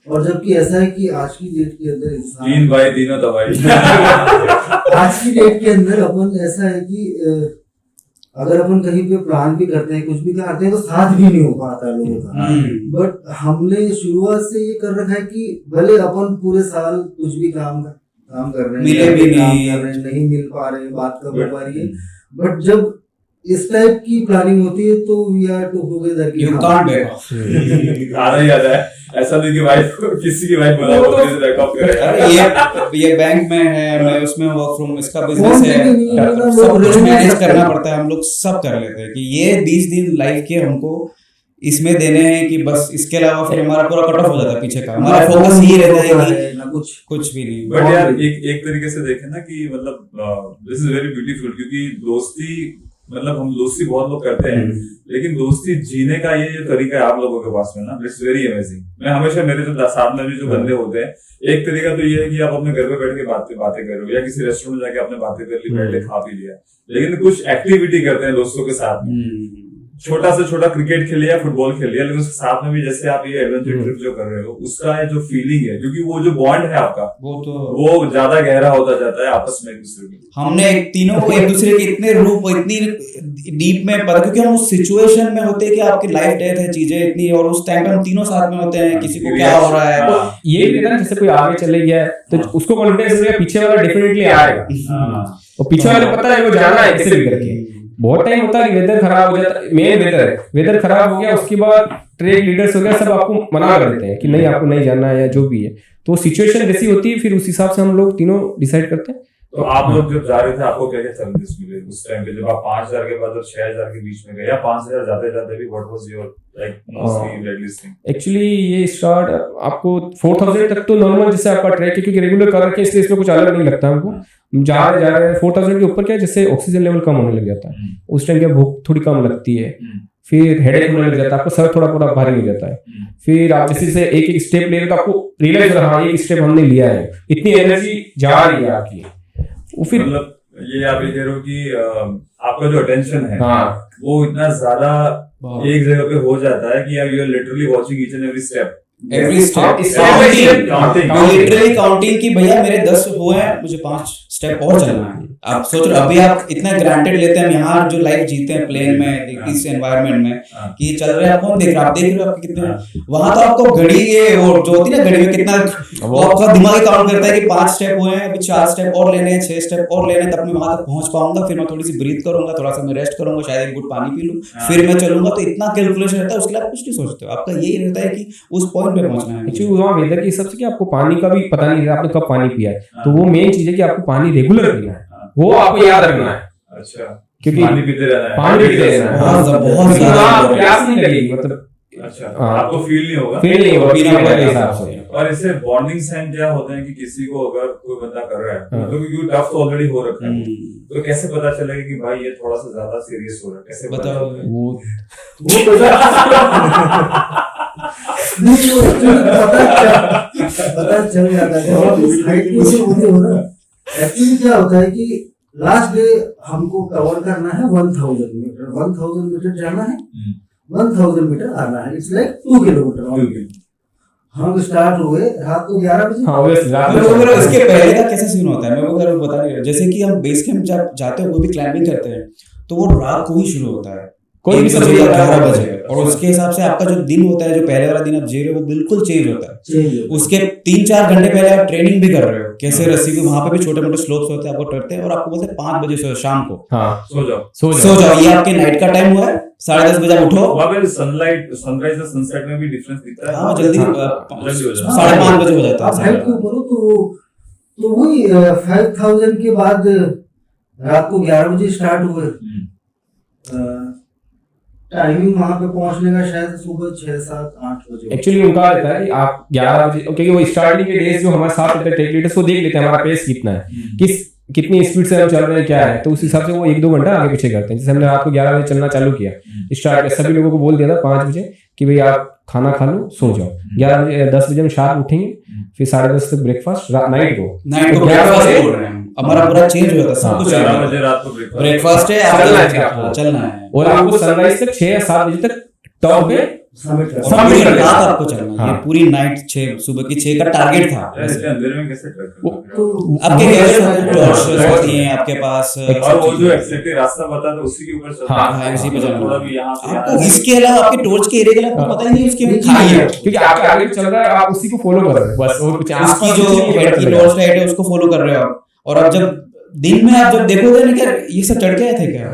और जबकि ऐसा है कि आज की डेट के अंदर 3 बाई 3 दवाई आज की डेट के अंदर अपन ऐसा है कि अगर अपन कहीं पे प्लान भी करते हैं, कुछ भी करते हैं तो साथ भी नहीं हो पाता लोगों का। बट हमने शुरुआत से ये कर रखा है कि भले अपन पूरे साल कुछ भी काम कर रहे हैं, मिले भी नहीं मिल पा रहे, बात कर हो पा रही है, बट जब इस टाइप की प्लानिंग होती है तो वी आर टुगेदर की याद है। ऐसा नहीं कि वाइफ किसी की वाइफ बोला बैकअप करे, ये बैंक में है, मैं उसमें वर्क फ्रॉम इसका बिजनेस है, सब कुछ मैनेज करना पड़ता है। हम लोग सब कर लेते हैं कि ये 20 दिन लाइफ के हमको इसमें देने हैं कि बस इसके अलावा फिर हमारा पूरा कट ऑफ हो जाता है पीछे का, हमारा फोकस ये रहता है कि कुछ भी नहीं। बट यार एक तरीके से देखें ना कि मतलब दिस इज वेरी ब्यूटीफुल, क्योंकि दोस्ती मतलब हम दोस्ती बहुत लोग करते हैं, लेकिन दोस्ती जीने का ये जो तरीका है आप लोगों के पास में ना, इट्स वेरी अमेजिंग। मैं हमेशा मेरे जो साथ में भी जो बंदे होते हैं, एक तरीका तो ये है कि आप अपने घर पे बैठ के बातें करो या किसी रेस्टोरेंट में जाके आपने बातें कर ली, बैठ के खा पी लिया, लेकिन कुछ एक्टिविटी करते हैं दोस्तों के साथ में छोटा से छोटा क्रिकेट खेलिए या फुटबॉल खेलिए, लेकिन उसके साथ में भी जैसे आप ये एडवेंचर ट्रिप जो कर रहे हो उसका जो फीलिंग है, क्योंकि वो जो बॉन्ड है आपका वो ज्यादा गहरा होता जाता है आपस में एक दूसरे के। हमने तीनों को एक दूसरे के इतने रूप इतनी डीप में पता, क्योंकि हम उस सिचुएशन में होते हैं कि आपकी लाइफ डेथ है, चीजें इतनी, और उस टाइम पे हम तीनों साथ में होते हैं, किसी को क्या हो रहा है। तो ये भी ना, जैसे कोई आगे चले गया है तो उसको कॉन्फिडेंस रहेगा, पीछे वाला डेफिनेटली आएगा, और पीछे वाले पता है वो जाना है कैसे भी करके। बहुत टाइम होता है कि वेदर खराब हो जाता है, मेन वेदर खराब हो गया, उसके बाद ट्रेक लीडर्स हो गया, सब आपको मना कर देते हैं कि नहीं आपको नहीं जाना है या जो भी है। तो सिचुएशन वैसी होती है, फिर उस हिसाब से हम लोग तीनों डिसाइड करते हैं। तो आप लोग जब जा रहे थे आपको क्या क्या चैलेंजेस मिले उस टाइम पे, जब आप 5000 के बाद और 6000 के बीच में गए, या 5000 जाते जाते भी what was your like mostly red list thing? Actually ये स्टार्ट आपको 4000 तक तो नॉर्मल जैसे आपका ट्रैक है, क्योंकि रेगुलर कर रखे हैं इसलिए इसमें कुछ अलग नहीं लगता हमको। जा रहे हैं 4000 के ऊपर क्या, जैसे ऑक्सीजन लेवल कम होने लग जाता है, उस टाइम क्या भूख थोड़ी कम लगती है, फिर हेडेक होने लग जाता है, आपको सर थोड़ा भारी हो जाता है। फिर आप जैसे एक एक स्टेप ले रहे तो आपको रियलाइज हो रहा है एक स्टेप हमने लिया है, इतनी एनर्जी जा रही है आपकी। वो फिर मतलब ये आप ये कह रहे हो कि आपका जो अटेंशन है वो इतना ज्यादा एक जगह पे हो जाता है कि आप you are literally watching each and every step literally counting की भैया मेरे 10 हुए हैं, मुझे 5 स्टेप और चलना है। आप सोच रहे अभी आप इतना ग्रांटेड लेते हैं, हम यहाँ जो लाइफ जीते हैं प्लेन में इस एनवायरनमेंट में कि चल रहे हैं, आप कौन देख रहा है, आप देख रहे हो आपके कितने, वहां तो आपको घड़ी ये वो जो होती है ना घड़ी में कितना आपका दिमाग काउंट करता है कि 5 स्टेप हुए हैं, अभी 4 स्टेप और लेने हैं, 6 स्टेप और लेने हैं, तब मैं वहां तक पहुंच पाऊंगा, फिर मैं थोड़ी सी ब्रीथ करूंगा, थोड़ा सा मैं रेस्ट करूंगा, शायद एक घूंट पानी पी लूं, फिर मैं चलूंगा। तो इतना कैलकुलेशन रहता है, उसके लिए आप कुछ नहीं सोचते, आपका यही रहता है कि उस पॉइंट पे पहुंचना है। एक्चुअली वहाँ वेदर के हिसाब से कि आपको पानी का भी पता नहीं है आपने कब पानी पिया है, तो वो मेन चीज है कि आपको पानी रेगुलर पीना है, वो आपको याद रखना है। अच्छा, क्योंकि पानी पीते रहना है, बहुत ज्यादा प्यास नहीं लगेगी, मतलब अच्छा आपको फील नहीं होगा पीना के हिसाब से। और इससे बॉन्डिंग साइन क्या होते हैं कि किसी को अगर कोई बंदा कर रहा है तो क्योंकि टफ तो ऑलरेडी हो रखा है, तो कैसे पता चलेगा कि भाई ये थोड़ा सा ज्यादा सीरियस हो रहा है, कैसे बताओ? वो पता चल जाता है जब आप इस हाइट पे से होते हो ना। एक्चुअली क्या होता है कि लास्ट डे हमको कवर करना है 1000 मीटर, 1000 मीटर जाना है, 1000 मीटर आना है, इट्स लाइक 2 किलोमीटर। हम स्टार्ट हुए रात को 11 बजे। हाँ इसके पहले का कैसा सीन होता है मैं वो जरूर बता रही हूँ। जैसे कि हम बेस कैंप जब जाते हैं कोई भी क्लाइंबिंग करते हैं तो वो रात को ही शुरू होता है, कोई भी समय 11 बजे, और उसके हिसाब से आपका जो दिन होता है, जो पहले वाला दिन आप जी रहे हो वो बिल्कुल चेंज होता है। उसके 3-4 घंटे पहले आप ट्रेनिंग भी कर रहे हो, कैसे रस्सी को, वहां पे भी छोटे मोटे स्लोप्स होते हैं, आपको करते हैं और आपको बोलते हैं 5 बजे सो शाम को सो जाओ, ये आपके नाइट का टाइम हुआ है, 10:30 बजे आप उठो। वहाँ पे सनलाइट सनराइज और सनसेट में भी डिफरेंस दिखता है। हाँ जल्दी 5:30 बजे हो जाता है। हाइट के ऊपर तो वही 5000 के बाद रात को 11 बजे स्टार्ट हुए। टाइमिंग वहां पे पहुंचने का शायद सुबह 6-7-8 बजे। एक्चुअली उनका रहता है कि आप 11 बजे, क्योंकि वो स्टार्टिंग के डेज जो हमारे साथ रहते हैं ट्रेक लीडर्स वो देख लेते हैं हमारा पेस कितना है, कितनी स्पीड से हम चल रहे हैं क्या है, तो उस हिसाब से वो 1-2 घंटा आगे पीछे करते हैं। जैसे हमने रात को 11 बजे चलना चालू किया, स्टार्ट सभी लोगों को बोल दिया था 5 बजे कि भाई आप खाना खा लो सो जाओ, 11 बजे 10 बजे हम शार्प उठेंगे, फिर 10:30 तक ब्रेकफास्ट, नाइट को ब्रेकफास्ट बोल रहे हैं, हमारा पूरा चेंज हो जाता है, सब कुछ 11 बजे रात को ब्रेकफास्ट है, चलना है, और आपको सनराइज तक 6 या 7 बजे तक टॉप पे रात आपको चलना है। ये पूरी नाइट 6 सुबह की 6 का टारगेट था। ऐसे अंधेरे में कैसे ट्रैक करते हो? आपके गैजेट्स होती हैं आपके पास, और वो जो एक्जेक्टली रास्ता बता दो उसी के ऊपर चलना है, उसी पे चलना। थोड़ा भी यहाँ से आपको इसके अलावा आपके टॉर्च के एरिया के अलावा पता ही नहीं उसकी खाई है, क्योंकि आपके आगे चल रहा है, आप उसी को फॉलो कर रहे हो बस, और कुछ उसकी जो हेड की टॉर्च लाइट है उसको फॉलो कर रहे हो आप। और अब जब दिन में आप जब देखोगे ना क्या ये सब चढ़ के आए थे क्या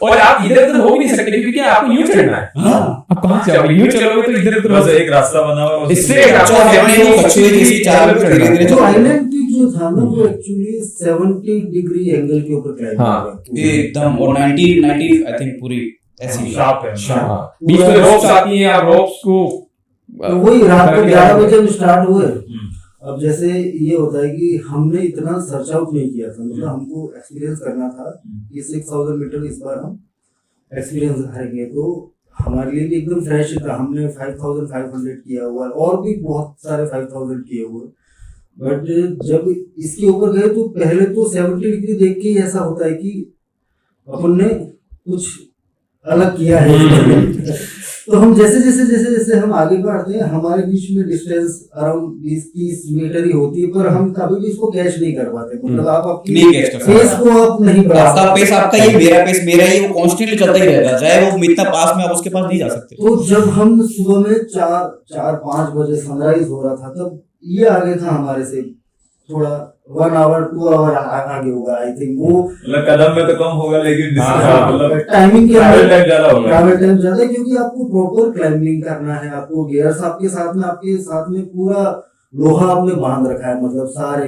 और आप इधर उधर हो भी नहीं सकते क्योंकि आपको यूं चढ़ना है। हाँ आप कहाँ जाओगे, यूं चलोगे तो इधर उधर बस एक रास्ता बना हुआ है इससे जो आइलैंड पीक जो था ना वो एक्चुअली 70 डिग्री एंगल के ऊपर क्लाइंब हाँ एकदम, और 90 आई थिंक पूरी ऐसी शार्प है। बीच में रोप्स आती हैं, आप रोप्स को तो वही रात को 11 बजे हम स्टार्ट हुए। अब जैसे ये होता है कि हमने इतना सर्च आउट नहीं किया था, मतलब हमको एक्सपीरियंस करना था कि 6000 मीटर इस बार हम एक्सपीरियंस करेंगे, तो हमारे लिए भी एकदम फ्रेश था। हमने 5500 किया हुआ और भी बहुत सारे 5000 किए हुए, बट जब इसके ऊपर गए तो पहले तो 70 डिग्री देख के ही ऐसा होता है कि अपन ने कुछ अलग किया है। तो हम जैसे हम आगे बढ़ते हैं, हमारे बीच में डिस्टेंस अराउंड 20-30 मीटर ही होती है, पर हम कभी भी इसको कैच नहीं कर पाते। मतलब आप अपनी पेस को आप नहीं बढ़ा सकते। आपका पेस आपका, ये मेरा पेस मेरा ही, वो कॉन्स्टेंटली चलता ही रहता है, चाहे वो इतना पास में आप उसके पास नहीं जा सकते। तो जब हम सुबह में 4-5 बजे सनराइज हो रहा था, तब ये आगे था हमारे से थोड़ा 1 आवर 2 आवर आगे होगा आई थिंक। वो कदम में तो कम होगा, लेकिन टाइमिंग के ट्रैवल टाइम ज्यादा होगा। ट्रैवल टाइम ज्यादा, क्योंकि आपको प्रॉपर क्लाइंबिंग करना है, आपको गियर्स आपके साथ में पूरा लोहा आपने बांध रखा है, मतलब सारे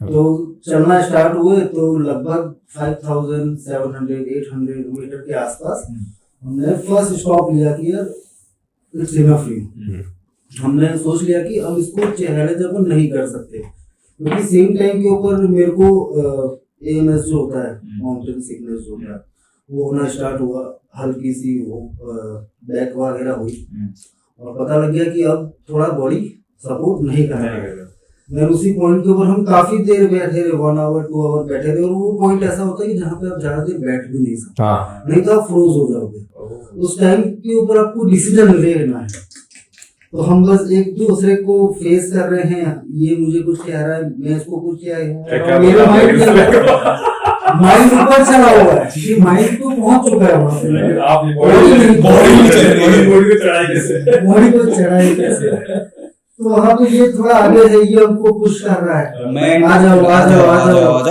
तो चलना स्टार्ट हुए तो लगभग 5700-800 मीटर के आसपास हमने फर्स्ट स्टॉप लिया कि यार इट्स इनफ। हमने सोच लिया कि अब इसको चेहरे जब नहीं कर सकते, क्योंकि सेम टाइम के ऊपर मेरे को AMS जो होता है, माउंटेन सिकनेस जो होता है, वो होना स्टार्ट हुआ। हल्की सी वो बैक वगैरह हुई और पता लग गया कि अब थोड़ा बॉडी सपोर्ट नहीं कर रहा है। मैं उसी पॉइंट के ऊपर हम काफी देर बैठे रहे, 1 आवर 2 आवर बैठे रहे, और वो पॉइंट ऐसा होता है कि जहाँ पे आप ज्यादा देर बैठ भी नहीं सकते, नहीं तो आप फ्रोज हो जाओगे। उस टाइम के ऊपर आपको डिसीजन लेना है। तो हम बस एक दूसरे को फेस कर रहे हैं, ये मुझे कुछ कह रहा है, मैं इसको कुछ कह रहा हूँ, मेरा माइंड ऊपर चला हुआ है, ये माइंड तो पहुंच चुका है वहां पे, बॉडी को चढ़ाई कैसे। तो वहाँ पे ये थोड़ा आगे है, ये हमको पुश कर रहा है, मैं आ जाओ,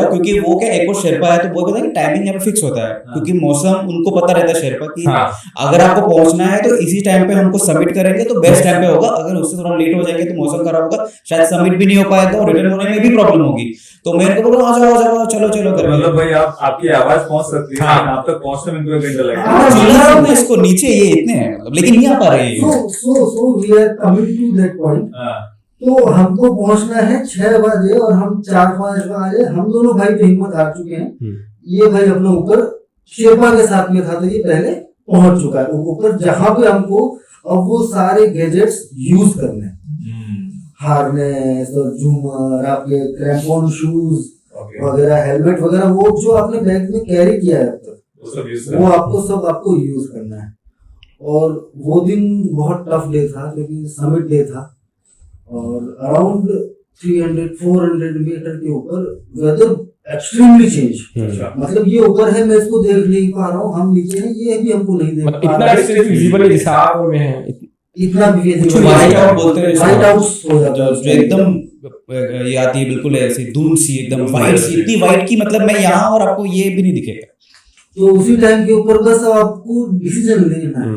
क्योंकि वो क्या एक और शेरपा है, तो वो पता है कि टाइमिंग यहाँ पे फिक्स होता है, क्योंकि मौसम उनको पता रहता है शेरपा की अगर आपको पहुंचना है तो इसी टाइम पे हमको सबमिट करेंगे तो बेस्ट टाइम पे होगा। अगर उससे थोड़ा लेट हो जाएंगे तो मौसम खराब होगा, शायद सबमिट भी नहीं हो पाएगा और रिटर्न होने में भी प्रॉब्लम होगी। तो मेरे को बोला आ जाओ चलो कर, मतलब भाई आपकी आवाज पहुंच सकती है, आप तक पहुंचने में 2 घंटे लगेगा। मैं इसको नीचे ये इतने हैं मतलब, लेकिन नहीं आ पा रहे हैं। So we are coming to that point. तो हमको पहुंचना है 6 बजे और हम 4-5 बजे हम दोनों भाई तो हिम्मत हार चुके हैं। ये भाई अपना ऊपर शेरपा के साथ में था, तो ये पहले पहुंच चुका है ऊपर, जहां पे हमको अब वो सारे गैजेट्स यूज करने हैं, हार्नेस और झूमर, आपके क्रैम्पॉन शूज वगैरह, हेलमेट वगैरह, वो जो आपने बैग में कैरी किया है अब तक, वो आपको यूज करना है। और वो दिन बहुत टफ डे था, क्योंकि समिट डे था और अराउंड 300-400 मीटर के ऊपर वेदर एक्सट्रीमली चेंज। मतलब ये ऊपर है, मैं इसको देख नहीं पा रहा हूँ, हम नीचे हैं, ये भी हमको नहीं देख पा रहा है। इतना भी व्हाइट आउट बोलते हैं, व्हाइट आउट हो जाता है जो एकदम ये आती है, बिल्कुल ऐसी धुंध सी, एकदम व्हाइट सी, इतनी व्हाइट की मतलब मैं यहाँ और आपको ये भी नहीं दिखेगा। तो उसी टाइम के ऊपर बस आपको डिसीजन लेना है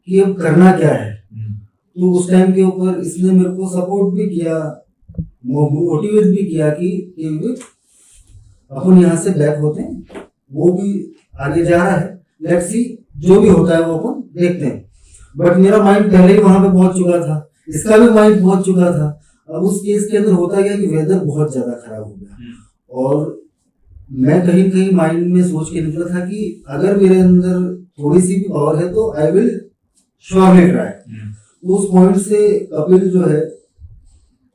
कि अब करना क्या है। तो उस टाइम के ऊपर इसने मेरे को सपोर्ट भी किया, मोटिवेट भी किया कि अपन यहाँ से बैक होते हैं, वो भी आगे जा रहा है, लेट्स सी जो भी होता है वो अपन देखते हैं। बट मेरा माइंड पहले ही वहां पे पहुंच चुका था, इसका भी माइंड पहुंच चुका था। अब उस केस के अंदर होता गया कि वेदर बहुत ज्यादा खराब हो गया और मैं कहीं माइंड में सोच के निकला था कि अगर मेरे अंदर थोड़ी सी भी पावर है तो आई विल श्योरली ट्राई। उस पॉइंट से कपिल जो है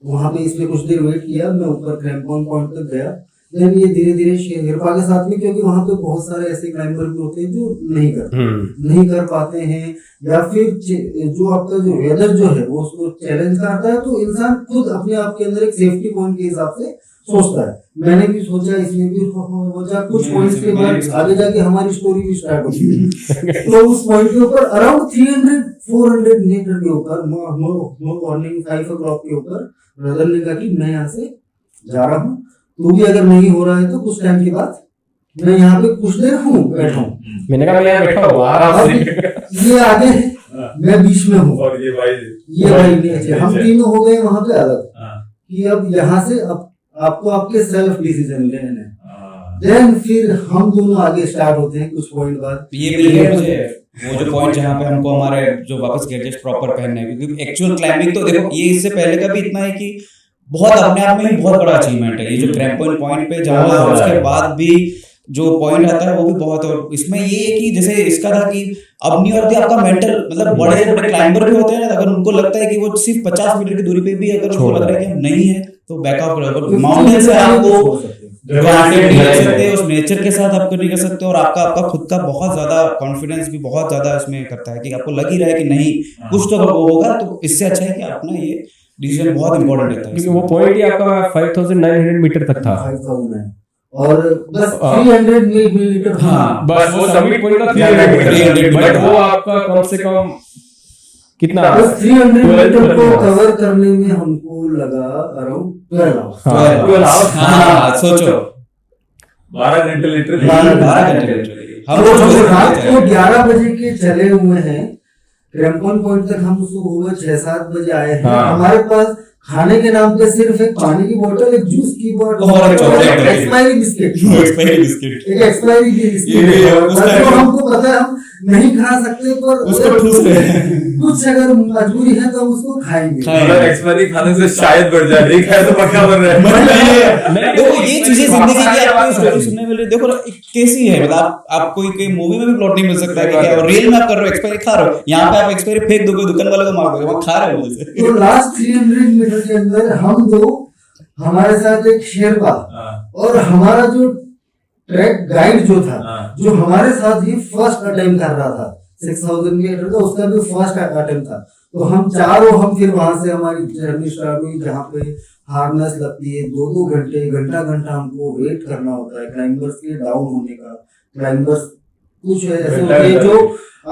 वहां पे इसमें कुछ देर वेट किया, मैं ऊपर क्रैम्पॉन पॉइंट तक गया। देन ये धीरे धीरे शेरपा के साथ में, क्योंकि वहां पे बहुत सारे ऐसे क्लाइंबर भी होते हैं जो नहीं कर पाते हैं, या फिर जो आपका जो वेदर जो है वो उसको चैलेंज करता है, तो इंसान खुद अपने आप के अंदर एक सेफ्टी पॉइंट के हिसाब से सोचता है। मैंने भी सोचा, इसमें भी सोचा, कुछ पॉइंट्स के बाद आगे जाके हमारी स्टोरी भी स्टार्ट होती है। तो उस पॉइंट के ऊपर अराउंड 300-400 मीटर के ऊपर मॉर्निंग 5 o'clock के ऊपर ब्रदर ने कहा कि मैं यहाँ से जा रहा हूँ, तू भी अगर नहीं हो रहा है तो कुछ टाइम के बाद मैं यहाँ पे कुछ देर बैठा हूँ। मैंने कहा मैं यहाँ बैठा हूँ, ये आगे है, मैं बीच में हूँ और ये भाई नीचे, हम तीनों हो गए वहां पे अलग कि अब यहाँ से आपको आपके सेल्फ डिसीजन लेने हैं। देन फिर हम दोनों आगे स्टार्ट होते हैं कुछ पॉइंट बाद। ये मिल गया मुझे वो जो पॉइंट जहाँ पे हमको हमारे जो वापस गैजेट्स प्रॉपर पहनने हैं, क्योंकि एक्चुअल क्लाइंबिंग तो देखो ये इससे पहले का भी इतना है कि बहुत अपने आप में ही बहुत बड़ा अचीवमेंट है। ये जो क्रैम्पॉन पॉइंट पे जाना और उसके बाद भी जो पॉइंट आता है वो भी बहुत, और इसमें ये है कि जैसे इसका था कि अब नहीं होती आपका मेंटल, मतलब बड़े से बड़े क्लाइंबर भी होते हैं ना, अगर उनको लगता है कि वो सिर्फ 50 मीटर की दूरी पे भी अगर उनको लग रहा है कि हम नहीं है तो बैकअप करो। माउंटेन से आपको ग्रांटेड नहीं कर सकते, उस नेचर के साथ आप नहीं कर सकते, और आपका खुद का बहुत ज्यादा कॉन्फिडेंस भी बहुत ज्यादा उसमें करता है कि आपको लग ही रहा है कि नहीं कुछ तो होगा, तो इससे अच्छा है कि अपना ये डिसीजन बहुत इंपॉर्टेंट रहता है, क्योंकि वो पॉइंट ही आपका 5900 मीटर तक था 5000 है और बस 300 मीटर। हाँ बस वो सबमिट पॉइंट का 300 मीटर, बट वो आपका कम से कम कितना बस 300 मीटर को कवर करने में हमको लगा अराउंड 12 आवर्स। हाँ सोचो 12 घंटे लिटरली, 12 घंटे हम लोग रात को 11 बजे के चले हुए हैं, क्रैम्पटन पॉइंट तक हम सुबह 6-7 बजे आए हैं। हमारे पास खाने के नाम पे सिर्फ एक पानी की बोतल, एक जूस की बोतल और एक चॉकलेट, एक्सपायरी बिस्किट, बिस्किट एक एक्सपायरी की बिस्किट, तो हमको पता है हम नहीं खा सकते, पर उसको ठूस रहे हैं। कुछ अगर मजबूरी है तो हम उसको खाएंगे। मतलब एक्सपायरी खाने से शायद बढ़ जाए, नहीं खाए तो पक्का बन रहा है। देखो ये चीजें जिंदगी की आपको स्टोरी सुनने मिल रही है, देखो कैसी है, मतलब आप कोई मूवी में भी प्लॉट नहीं मिल सकता है कि क्या रियल में आप कर रहे हो, एक्सपायरी खा रहे हो, यहाँ पे आप एक्सपायरी फेंक दोगे, दुकान वाले को मार दोगे, वहाँ खा रहे हो। तो लास्ट 300 मीटर के अंदर हम दो, हमारे साथ एक शेरपा और हमारा जो ट्रैक गाइड जो था, जो हमारे साथ ही फर्स्ट अटेम्प्ट कर रहा था 6000 मीटर का, उसका भी फर्स्ट अटेम्प्ट था। तो हम चारों हम फिर वहां से हमारी जर्नी स्टार्ट हुई, जहाँ पे हार्नेस लगती है, 2-2 घंटे घंटा हमको वेट करना होता है क्लाइंबर्स के डाउन होने का। क्लाइंबर्स कुछ ऐसे होते हैं जो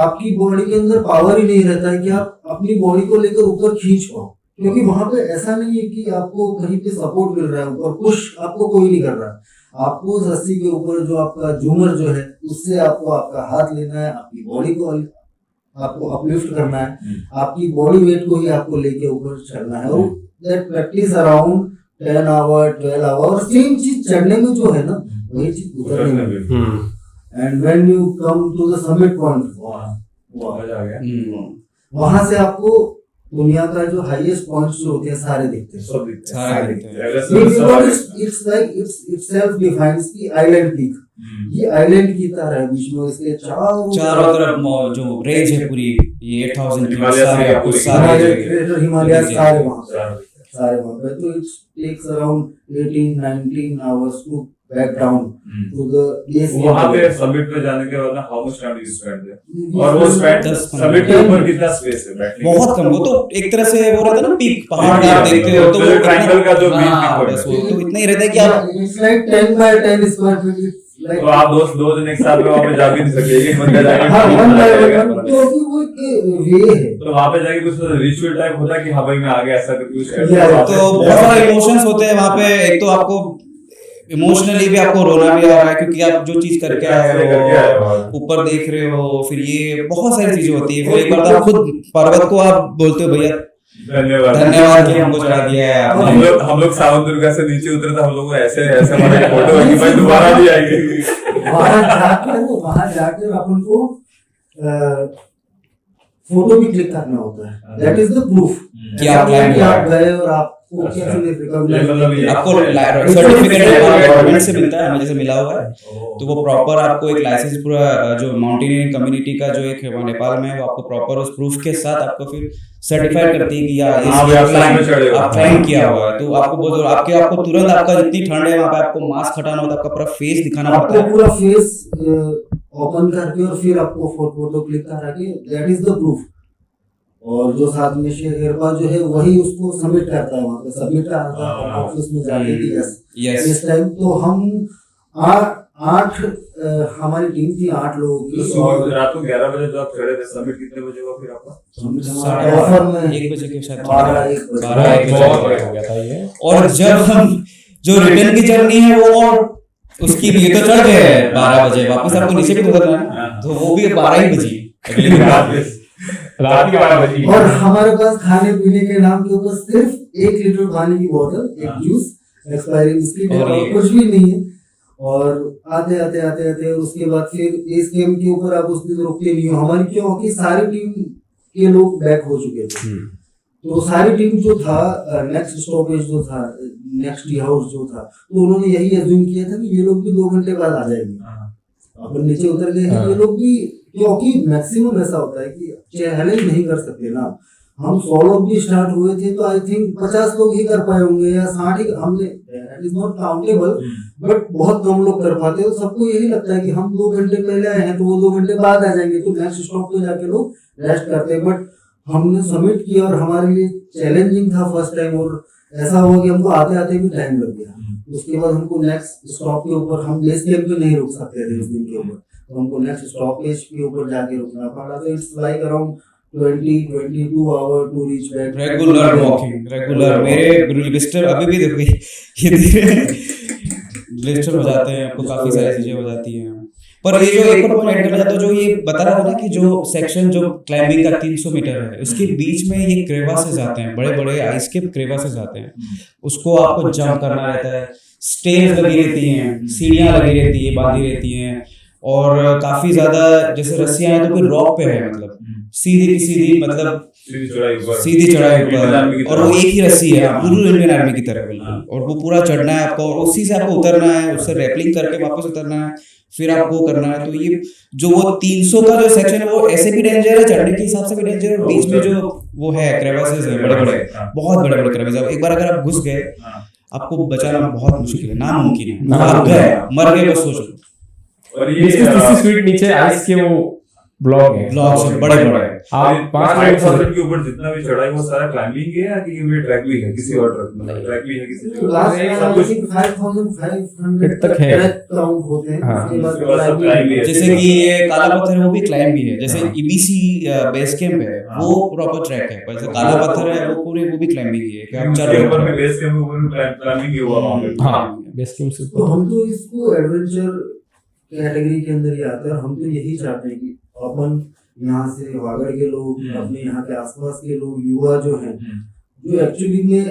आपकी बॉडी के अंदर पावर ही नहीं रहता है कि आप अपनी बॉडी को लेकर ऊपर खींच पाओ, क्योंकि वहां पे ऐसा नहीं है कि आपको कहीं पे सपोर्ट मिल रहा है, ऊपर पुश आपको कोई नहीं कर रहा है। आपको उस रस्सी के ऊपर जो आपका झूमर जो है उससे आपको आपका हाथ लेना है, आपकी बॉडी को आपको अपलिफ्ट करना है, आपकी बॉडी वेट को ही आपको लेके ऊपर चढ़ना है। और that practice around 10 hour 12 hour, और सेम चीज चढ़ने में जो है ना वही चीज उतरने में भी। And when you come to the summit point, वहां से आपको दुनिया का जो हाईएस्ट पॉइंट्स जो होते हैं सारे दिखते हैं, सब दिखते हैं। It's like it's self defines की आइलैंड पीक, ये आइलैंड की तरह है, बीच में इसके चारों तरफ जो रेंज है पूरी, ये 8000 की हिमालय सारे वहाँ पे। तो it's takes around 18-19 hours to back down to the base. वहाँ पे समिट पे जाने के बाद how much time you spend there, और वो समिट के ऊपर कितना स्पेस है बैठने? बहुत कम, वो तो एक तरह से वो रहता है ना पीक, पहाड़ आप देखते हो तो वो ट्रायंगल का जो मेन बस वो तो इतना ही रहता है कि आप it's like 10 by 10 square feet. तो आप दो जन एक साथ में वहाँ पे जा भी नहीं सकते, एक बंदा जाके हाँ, वन बाय वन, क्योंकि वो एक वे है। तो वहाँ पे जाके कुछ रिचुअल टाइप होता है कि हाँ भाई मैं आगे ऐसा कुछ तो बहुत सारे इमोशंस होते हैं वहाँ पे। एक तो आपको इमोशनली भी आपको रोना भी आ रहा है, क्योंकि आप जो चीज करके आए हो, ऊपर देख रहे हो, फिर ये बहुत सारी चीजें होती है। फिर एक बार तो आप खुद पर्वत को आप बोलते हो भैया धन्यवाद कि हमको चढ़ा दिया है। हम लोग सावन दुर्गा से नीचे उतरे तो हम लोग ऐसे हमारे फोटो है कि भाई दोबारा भी आएंगे। वहां जाकर अपन को फोटो भी क्लिक करना होता है, दैट इज द प्रूफ कि आप गए और आपको आपको सर्टिफिकेट गवर्नमेंट से मिलता है, हमें जैसे मिला हुआ है, तो वो प्रॉपर आपको एक लाइसेंस पूरा जो माउंटेनियरिंग कम्युनिटी का जो एक नेपाल में है वो आपको प्रॉपर उस प्रूफ के साथ आपको फिर सर्टिफाइड करती है कि आप क्लाइंब किया हुआ है। तो आपको बहुत आपको तुरंत आपका जितनी ठंड है वहाँ पे आपको मास्क हटाना होता है, आपका पूरा फेस दिखाना पड़ता है, पूरा फेस ओपन करके, और फिर आपको फोटो क्लिक करा के, दैट इज द प्रूफ। और जो साथ में शेरपा जो है वही उसको सबमिट करता है, वहाँ पे सबमिट करता है ऑफिस में जाके कि यस इस टाइम। तो हम 8 हमारी टीम थी 8 लोगों की। तो रात को 11 बजे जब आप चढ़े थे, सबमिट कितने बजे हुआ फिर आपका? ऑफर में 1 बजे के साथ 12-1 हो गया था ये। और जब हम जो रिटर्न की जर्नी है वो और उसकी भी तो चढ़ गए 12 बजे, वापस आपको नीचे भी उतरना है, तो वो भी 12 ही बजी अगले दिन रात के 12 बजे। और हमारे पास खाने पीने के नाम के ऊपर सिर्फ 1 लीटर पानी की बोतल, एक जूस, एक्सपायरी बिस्किट और कुछ भी नहीं है। और आते उसके बाद फिर इस गेम के ऊपर आप उस दिन रुकते नहीं हो हमारी, क्योंकि सारी टीम के लोग बैक हो चुके थे। तो सारी टीम जो था नेक्स्ट स्टॉपेज जो था, नेक्स्ट टी हाउस जो था, तो उन्होंने यही अज्यूम किया था कि ये लोग भी 2 घंटे बाद आ जाएंगे। अपन नीचे उतर गए हैं, ये लोग भी, क्योंकि मैक्सिमम ऐसा होता है कि चैलेंज नहीं कर सकते ना। हम 100 लोग भी स्टार्ट हुए थे तो आई थिंक 50 लोग ही कर पाए होंगे या 60 ही। हमने that is not countable, but बहुत कम लोग कर पाते हैं। सबको यही लगता है कि हम 2 घंटे पहले आए हैं तो वो 2 घंटे बाद आ जाएंगे, तो नेक्स्ट स्टॉप पे जाके लोग रेस्ट करते हैं। बट हमने सबमिट किया और हमारे लिए चैलेंजिंग था फर्स्ट टाइम, और ऐसा हुआ कि हमको आते आते भी टाइम लग गया। उसके बाद हमको नेक्स्ट स्टॉप के ऊपर, हम बेस कैंप पे नहीं रुक सकते थे उस दिन के ऊपर, तो हमको नेक्स्ट स्टॉपेज के ऊपर जाके रुकना पड़ा। तो it's like around 20-22 hour to reach back. Regular walking, regular. मेरे ब्लिस्टर अभी भी देखो ये ब्लिस्टर हो जाते हैं, आपको काफी सारी चीजें हो जाती हैं। पर ये जो एक और पॉइंट ऐड करना चाहता हूँ, जो ये बता रहा था ना कि जो सेक्शन जो क्लाइंबिंग का 300 मीटर है, उसके बीच में ये क्रेवासेस आते हैं, बड़े बड़े आइस के क्रेवासेस आते हैं, उसको आपको जंप करना रहता है। स्टेज लगी रहती हैं, सीढ़ियां लगी रहती है, बांधी रहती हैं, और काफी ज्यादा जैसे रस्सियां हैं तो फिर रॉक पे है, मतलब सीधी की सीधी, मतलब सीधी चढ़ाई ऊपर, और वो एक ही रस्सी है पूरी इंडियन आर्मी की तरह बिल्कुल, और वो पूरा चढ़ना है आपको, और उसी से आपको उतरना है, उससे रैपलिंग करके वापस उतरना है, फिर आपको करना है। तो ये जो वो 300 का जो सेक्शन है वो ऐसे भी डेंजर है, चढ़ने के हिसाब से भी डेंजर है, और बीच में जो वो है क्रेवासेस है बड़े बड़े, बहुत बड़े बड़े क्रेवासेस। एक बार अगर आप घुस गए, आपको बचाना बहुत मुश्किल है, नामुमकिन है। भाग गए, मर गए, बस सोच लो। और ये 30 फीट नीचे आइस के वो ब्लॉक है, ब्लॉक्स है बड़े बड़े। आप 5,000 के ऊपर जितना भी चढ़ाई वो सारा क्लाइंबिंग है, या कि ये ट्रैक भी है किसी और ट्रैक भी है किसी जगह? लास्ट सब कुछ 5500 तक है, काउंट होते हैं। हाँ। उसके बाद उसके बाद सब क्लाइंबिंग climb भी है। जैसे कि ये काला पत्थर है, वो भी क्लाइंब भी है। जैसे ईबीसी बेस कैंप है, वो प्रॉपर ट्रैक है, पर जैसे काला पत्थर है वो पूरे, वो भी क्लाइंबिंग ही है कि आप चढ़ उसके ऊपर में रहे बेस के ऊपर में क्लाइंबिंग ही हुआ वहां पे। हाँ बेस कैंप से तो हम तो इसको एडवेंचर कैटेगरी के अंदर ही आते हैं। हम तो यही चाहते हैं कि अपन यहाँ से वागड़ के लोग, अपने यहाँ के आसपास के लोग, युवा जो हैं, जो एक्चुअली में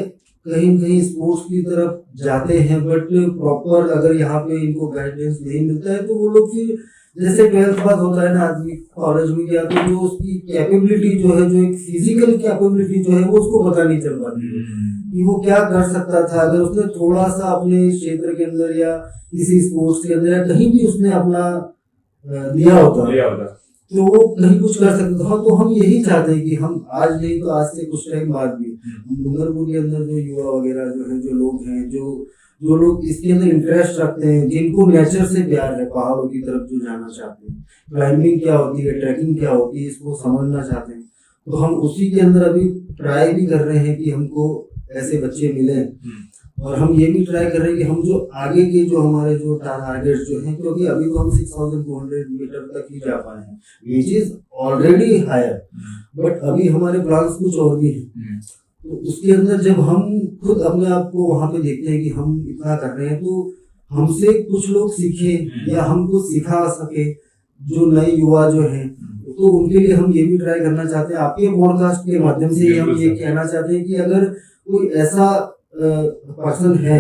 कहीं कहीं स्पोर्ट्स की तरफ जाते हैं, बट प्रॉपर अगर यहाँ पे इनको गाइडेंस नहीं मिलता है, तो वो लोग फिर जैसे 12th बाद होता है ना, आदमी कॉलेज में गया तो जो उसकी कैपेबिलिटी जो है, जो एक फिजिकल कैपेबिलिटी जो है, वो उसको पता नहीं चल पाती है कि वो क्या कर सकता था। अगर उसने थोड़ा सा अपने क्षेत्र के अंदर या किसी स्पोर्ट्स के अंदर या कहीं भी उसने अपना दिया होता तो वो कहीं कुछ कर सकते था। तो हम यही चाहते हैं कि हम आज नहीं तो आज से कुछ टाइम बाद भी हम डूंगरपुर के अंदर जो युवा वगैरह जो है, जो लोग हैं, जो लोग इसके अंदर इंटरेस्ट रखते हैं, जिनको नेचर से प्यार है, पहाड़ों की तरफ जो जाना चाहते हैं, क्लाइंबिंग क्या होती है, ट्रैकिंग क्या होती है, इसको समझना चाहते हैं, तो हम उसी के अंदर अभी ट्राई भी कर रहे हैं कि हमको ऐसे बच्चे मिले। और हम ये भी ट्राई कर रहे हैं कि हम जो आगे के जो हमारे जो टारगेट्स जो हैं, क्योंकि अभी तो हम 6200 मीटर तक ही जा पाए हैं, which is already higher, but अभी हमारे प्लान्स कुछ और भी हैं। तो उसके अंदर जब हम खुद अपने आप को वहाँ पे देखते हैं कि हम इतना कर रहे हैं, तो हमसे कुछ लोग सीखें या हमको सिखा सके जो नए युवा जो हैं, तो उनके लिए हम ये भी ट्राई करना चाहते हैं। आपके पॉडकास्ट के माध्यम से हम ये कहना चाहते हैं कि अगर कोई ऐसा पर्सन है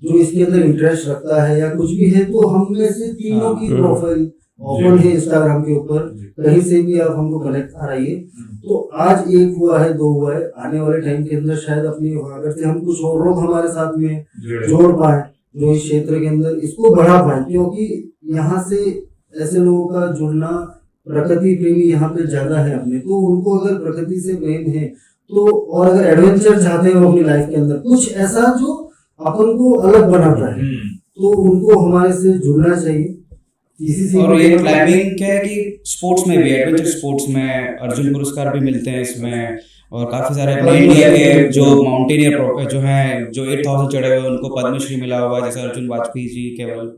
जो इसके अंदर इंटरेस्ट रखता है या कुछ भी है, तो हम में से तीनों की प्रोफाइल ओपन है इंस्टाग्राम के ऊपर, कहीं से भी आप हमको कनेक्ट कराइए। तो आज 1 हुआ है, 2 हुआ है, आने वाले टाइम के अंदर शायद अपनी अगर से हम कुछ और लोग हमारे साथ में जोड़ पाए, जो इस क्षेत्र के अंदर इसको बढ़ा पाए, क्योंकि यहाँ से ऐसे लोगों का जुड़ना, प्रकृति प्रेमी यहाँ पे ज्यादा है अपने, तो उनको अगर प्रकृति से प्रेम है तो, और अगर एडवेंचर चाहते हैं अपनी लाइफ के अंदर कुछ ऐसा जो अपन को अलग बनाता है, तो उनको हमारे से जुड़ना चाहिए। इसी से और ये क्लाइंबिंग क्या है कि स्पोर्ट्स में भी, एडवेंचर स्पोर्ट्स में अर्जुन पुरस्कार भी मिलते हैं इसमें, और काफी सारे अपने इंडिया के जो माउंटेनियर जो हैं, जो 8000 चढ़े हुए उनको पद्मश्री मिला हुआ है, जैसे अर्जुन वाजपेयी जी, केवल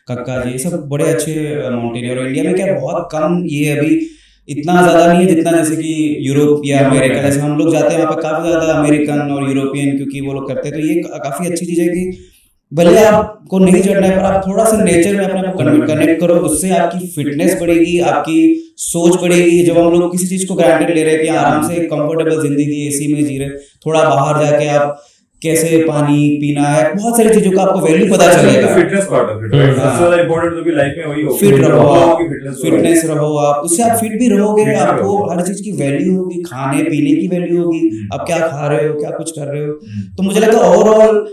कक्का जी, ये सब बड़े अच्छे माउंटेनियर। और इंडिया में क्या बहुत कम, ये अभी इतना ज्यादा नहीं है जितना जैसे कि यूरोप या अमेरिका, जैसे हम लोग जाते हैं वहाँ पे काफी ज्यादा अमेरिकन और यूरोपियन क्योंकि वो लोग करते हैं। तो ये काफी अच्छी चीज है कि भले आपको नहीं चढ़ना है, पर आप थोड़ा सा नेचर में अपने को कनेक्ट करो, उससे आपकी फिटनेस बढ़ेगी, आपकी सोच बढ़ेगी। जब हम लोग किसी चीज को ग्रांटेड ले रहे हैं कि आराम से कंफर्टेबल जिंदगी एसी में जी रहे, थोड़ा बाहर जाके आप कैसे पानी पीना है, बहुत सारी चीजों का आपको वैल्यू पता चलेगा। फिटनेस पार्ट ऑफ इट, सबसे ज्यादा इंपॉर्टेंट तो भी लाइफ में वही होगा, फिट रहो आप, फिटनेस रहो आप, उससे आप फिट भी रहोगे, आपको हर चीज की वैल्यू होगी, खाने पीने की वैल्यू होगी, आप क्या खा रहे हो, क्या कुछ कर रहे हो। तो मुझे लगता है ओवरऑल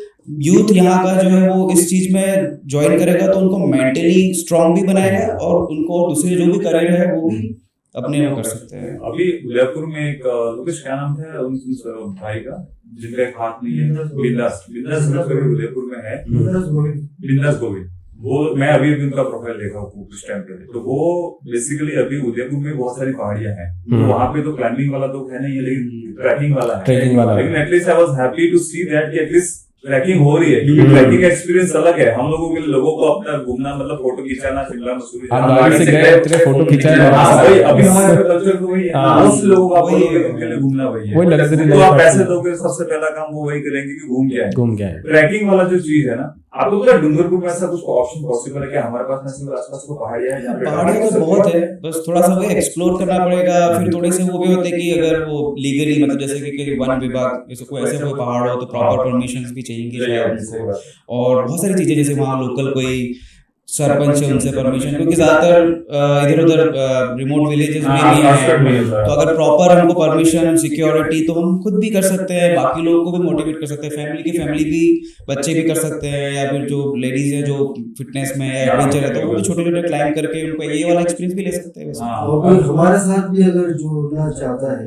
यूथ यहाँ का जो है वो इस चीज में ज्वाइन करेगा तो उनको मेंटली स्ट्रांग भी बनाएगा, और उनको दूसरे जो भी कर रहे हैं वो भी अपने वो कर सकते हैं। अभी उदयपुर में एक लोकेश क्या नाम था उस भाई का जिनका एक हाथ नहीं है, बिंदास उदयपुर में है, बिंदास गोविंद। वो मैं अभी उनका प्रोफाइल देखा हूँ कुछ टाइम पहले, तो वो बेसिकली अभी उदयपुर में बहुत सारी पहाड़ियां हैं, तो वहाँ पे तो क्लाइंबिंग वाला तो है नहीं, लेकिन ट्रैकिंग वाला है। लेकिन at least I was happy to see that कि एटलीस्ट ट्रैकिंग हो रही है, क्योंकि ट्रैकिंग का एक्सपीरियंस अलग है। हम लोगों को अपना घूमना मतलब फोटो खिंचाना, शिमला मसूरी गाड़ी से गए उतरे फोटो खिंचाए, अभी हमारे कल्चर तो वही है, मोस्ट लोगों का उनके लिए घूमना वही है, लग्जरी। तो आप पैसे दोगे सबसे पहला काम वो वही करेंगे कि घूम के आए। ट्रैकिंग वाला जो चीज है ना, आपको पता है डूंगरपुर में ऐसा कुछ ऑप्शन पॉसिबल है कि हमारे पास में आसपास को पहाड़ियां हैं? पहाड़ियां तो बहुत है, बस थोड़ा सा वो एक्सप्लोर करना पड़ेगा। फिर थोड़े से वो भी होते हैं कि अगर वो लीगली मतलब जैसे कि वन विभाग जैसे कोई ऐसे कोई पहाड़ हो तो प्रॉपर परमिशंस भी चाहिए शायद उनको, और बहुत सारी चीजें जैसे वहाँ लोकल कोई सरपंच है उनसे परमिशन, क्योंकि ज्यादातर इधर उधर रिमोट विलेजेस में भी है, तो अगर प्रॉपर हमको परमिशन सिक्योरिटी तो हम खुद भी कर सकते हैं, बाकी लोगों को भी मोटिवेट कर सकते हैं, फैमिली भी बच्चे भी कर सकते हैं, या फिर जो लेडीज है जो फिटनेस में या एडवेंचर है तो वो भी छोटे क्लाइंब करके उनको ये वाला एक्सपीरियंस भी ले सकते हैं। और हमारे साथ भी अगर जुड़ना चाहता है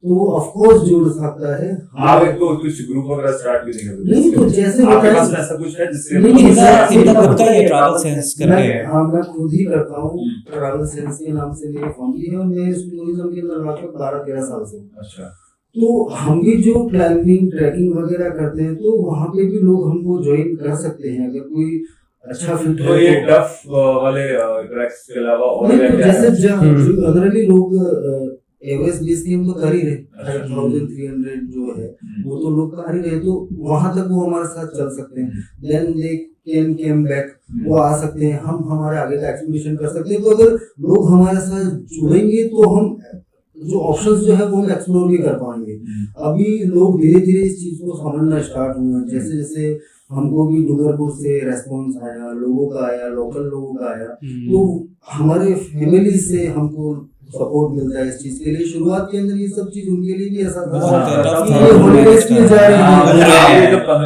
तो ऑफ कोर्स जुड़ सकता है। आप एक तो कुछ ग्रुप वगैरह स्टार्ट भी नहीं तो जैसे आपके पास ऐसा कुछ है जिससे इनका खुद का ये ट्रैवल सेंस करके है। हाँ, मैं खुद ही करता हूँ, ट्रैवल सेंस के नाम से मेरी फैमिली है, और मैं इस टूरिज्म के अंदर लगभग 12-13 साल से। अच्छा, तो हम भी जो क्लाइंबिंग ट्रैकिंग वगैरह करते हैं तो वहाँ पे भी लोग हमको ज्वाइन कर सकते हैं अगर कोई अच्छा फिट तो ये टफ वाले ट्रैक्स के अलावा और जैसे जनरली लोग एवरेस्ट बेस कैंप तो कर ही रहे, 1300 जो है वो तो लोग कर ही रहे, तो वहां तक वो हमारे साथ चल सकते हैं। Then they can come back, वो आ सकते हैं, हम हमारे आगे का एक्सप्लोरेशन कर सकते हैं। तो अगर लोग हमारे साथ जुड़ेंगे तो हम जो ऑप्शंस जो है वो हम एक्सप्लोर भी कर पाएंगे। अभी लोग धीरे धीरे इस चीज को समझना स्टार्ट हुए हैं, जैसे जैसे हमको भी डूंगरपुर से रेस्पॉन्स आया, लोगों का आया, लोकल लोगों का आया, तो हमारे फैमिली से हमको सपोर्ट मिलता है इस चीज के लिए। शुरुआत के अंदर ये सब चीज उनके लिए भी ऐसा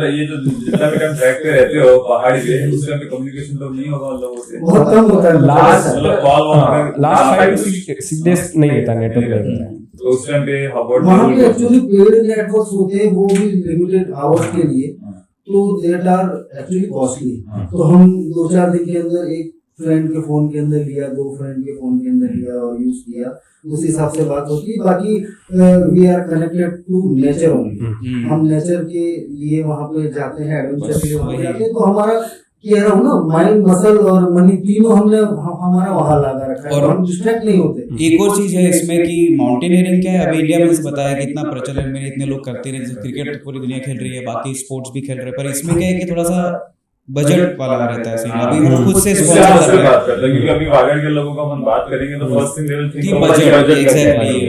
ये जो जितना भी टाइम ट्रैक पे रहते हो पहाड़ी पे, उस टाइम पे कम्युनिकेशन तो नहीं होगा लोगों से, बहुत कम होता है। लास्ट 5 to 6 days नहीं होता, नेटवर्क नहीं होता है, तो उस टाइम पे वहाँ पे एक्चुअली पेड नेटवर्क्स होते हैं, वो भी लिमिटेड आवर्स के लिए, तो दैट आर एक्चुअली कॉस्टली। तो हम 2-4 दिन के अंदर एक फ्रेंड के फोन के अंदर लिया, 2 फ्रेंड के फोन के अंदर लिया और यूज किया, उस हिसाब से बात होती है। बाकी we are connected to nature only, हम नेचर के लिए वहाँ पे जाते हैं, एडवेंचर के लिए वहाँ जाते हैं, तो हमारा कह रहा हूँ ना, माइंड मसल और मनी तीनों हमने हमारा वहाँ लगा रखा है, और हम डिस्ट्रैक्ट नहीं होते। एक और चीज है इसमें कि माउंटेनियरिंग क्या है, अभी इंडिया में जैसे बताया कि इतना प्रचलन में इतने लोग करते रहे, जैसे क्रिकेट तो पूरी दुनिया खेल रही है, बाकी स्पोर्ट्स भी खेल रहे हैं, पर इसमें क्या है कि थोड़ा सा बजट वाला रहता है। अभी हम खुद से स्पॉन्सर कर रहे हैं, क्योंकि अभी वागड़ के लोगों का हम बात करेंगे तो first thing they will think budget, exactly,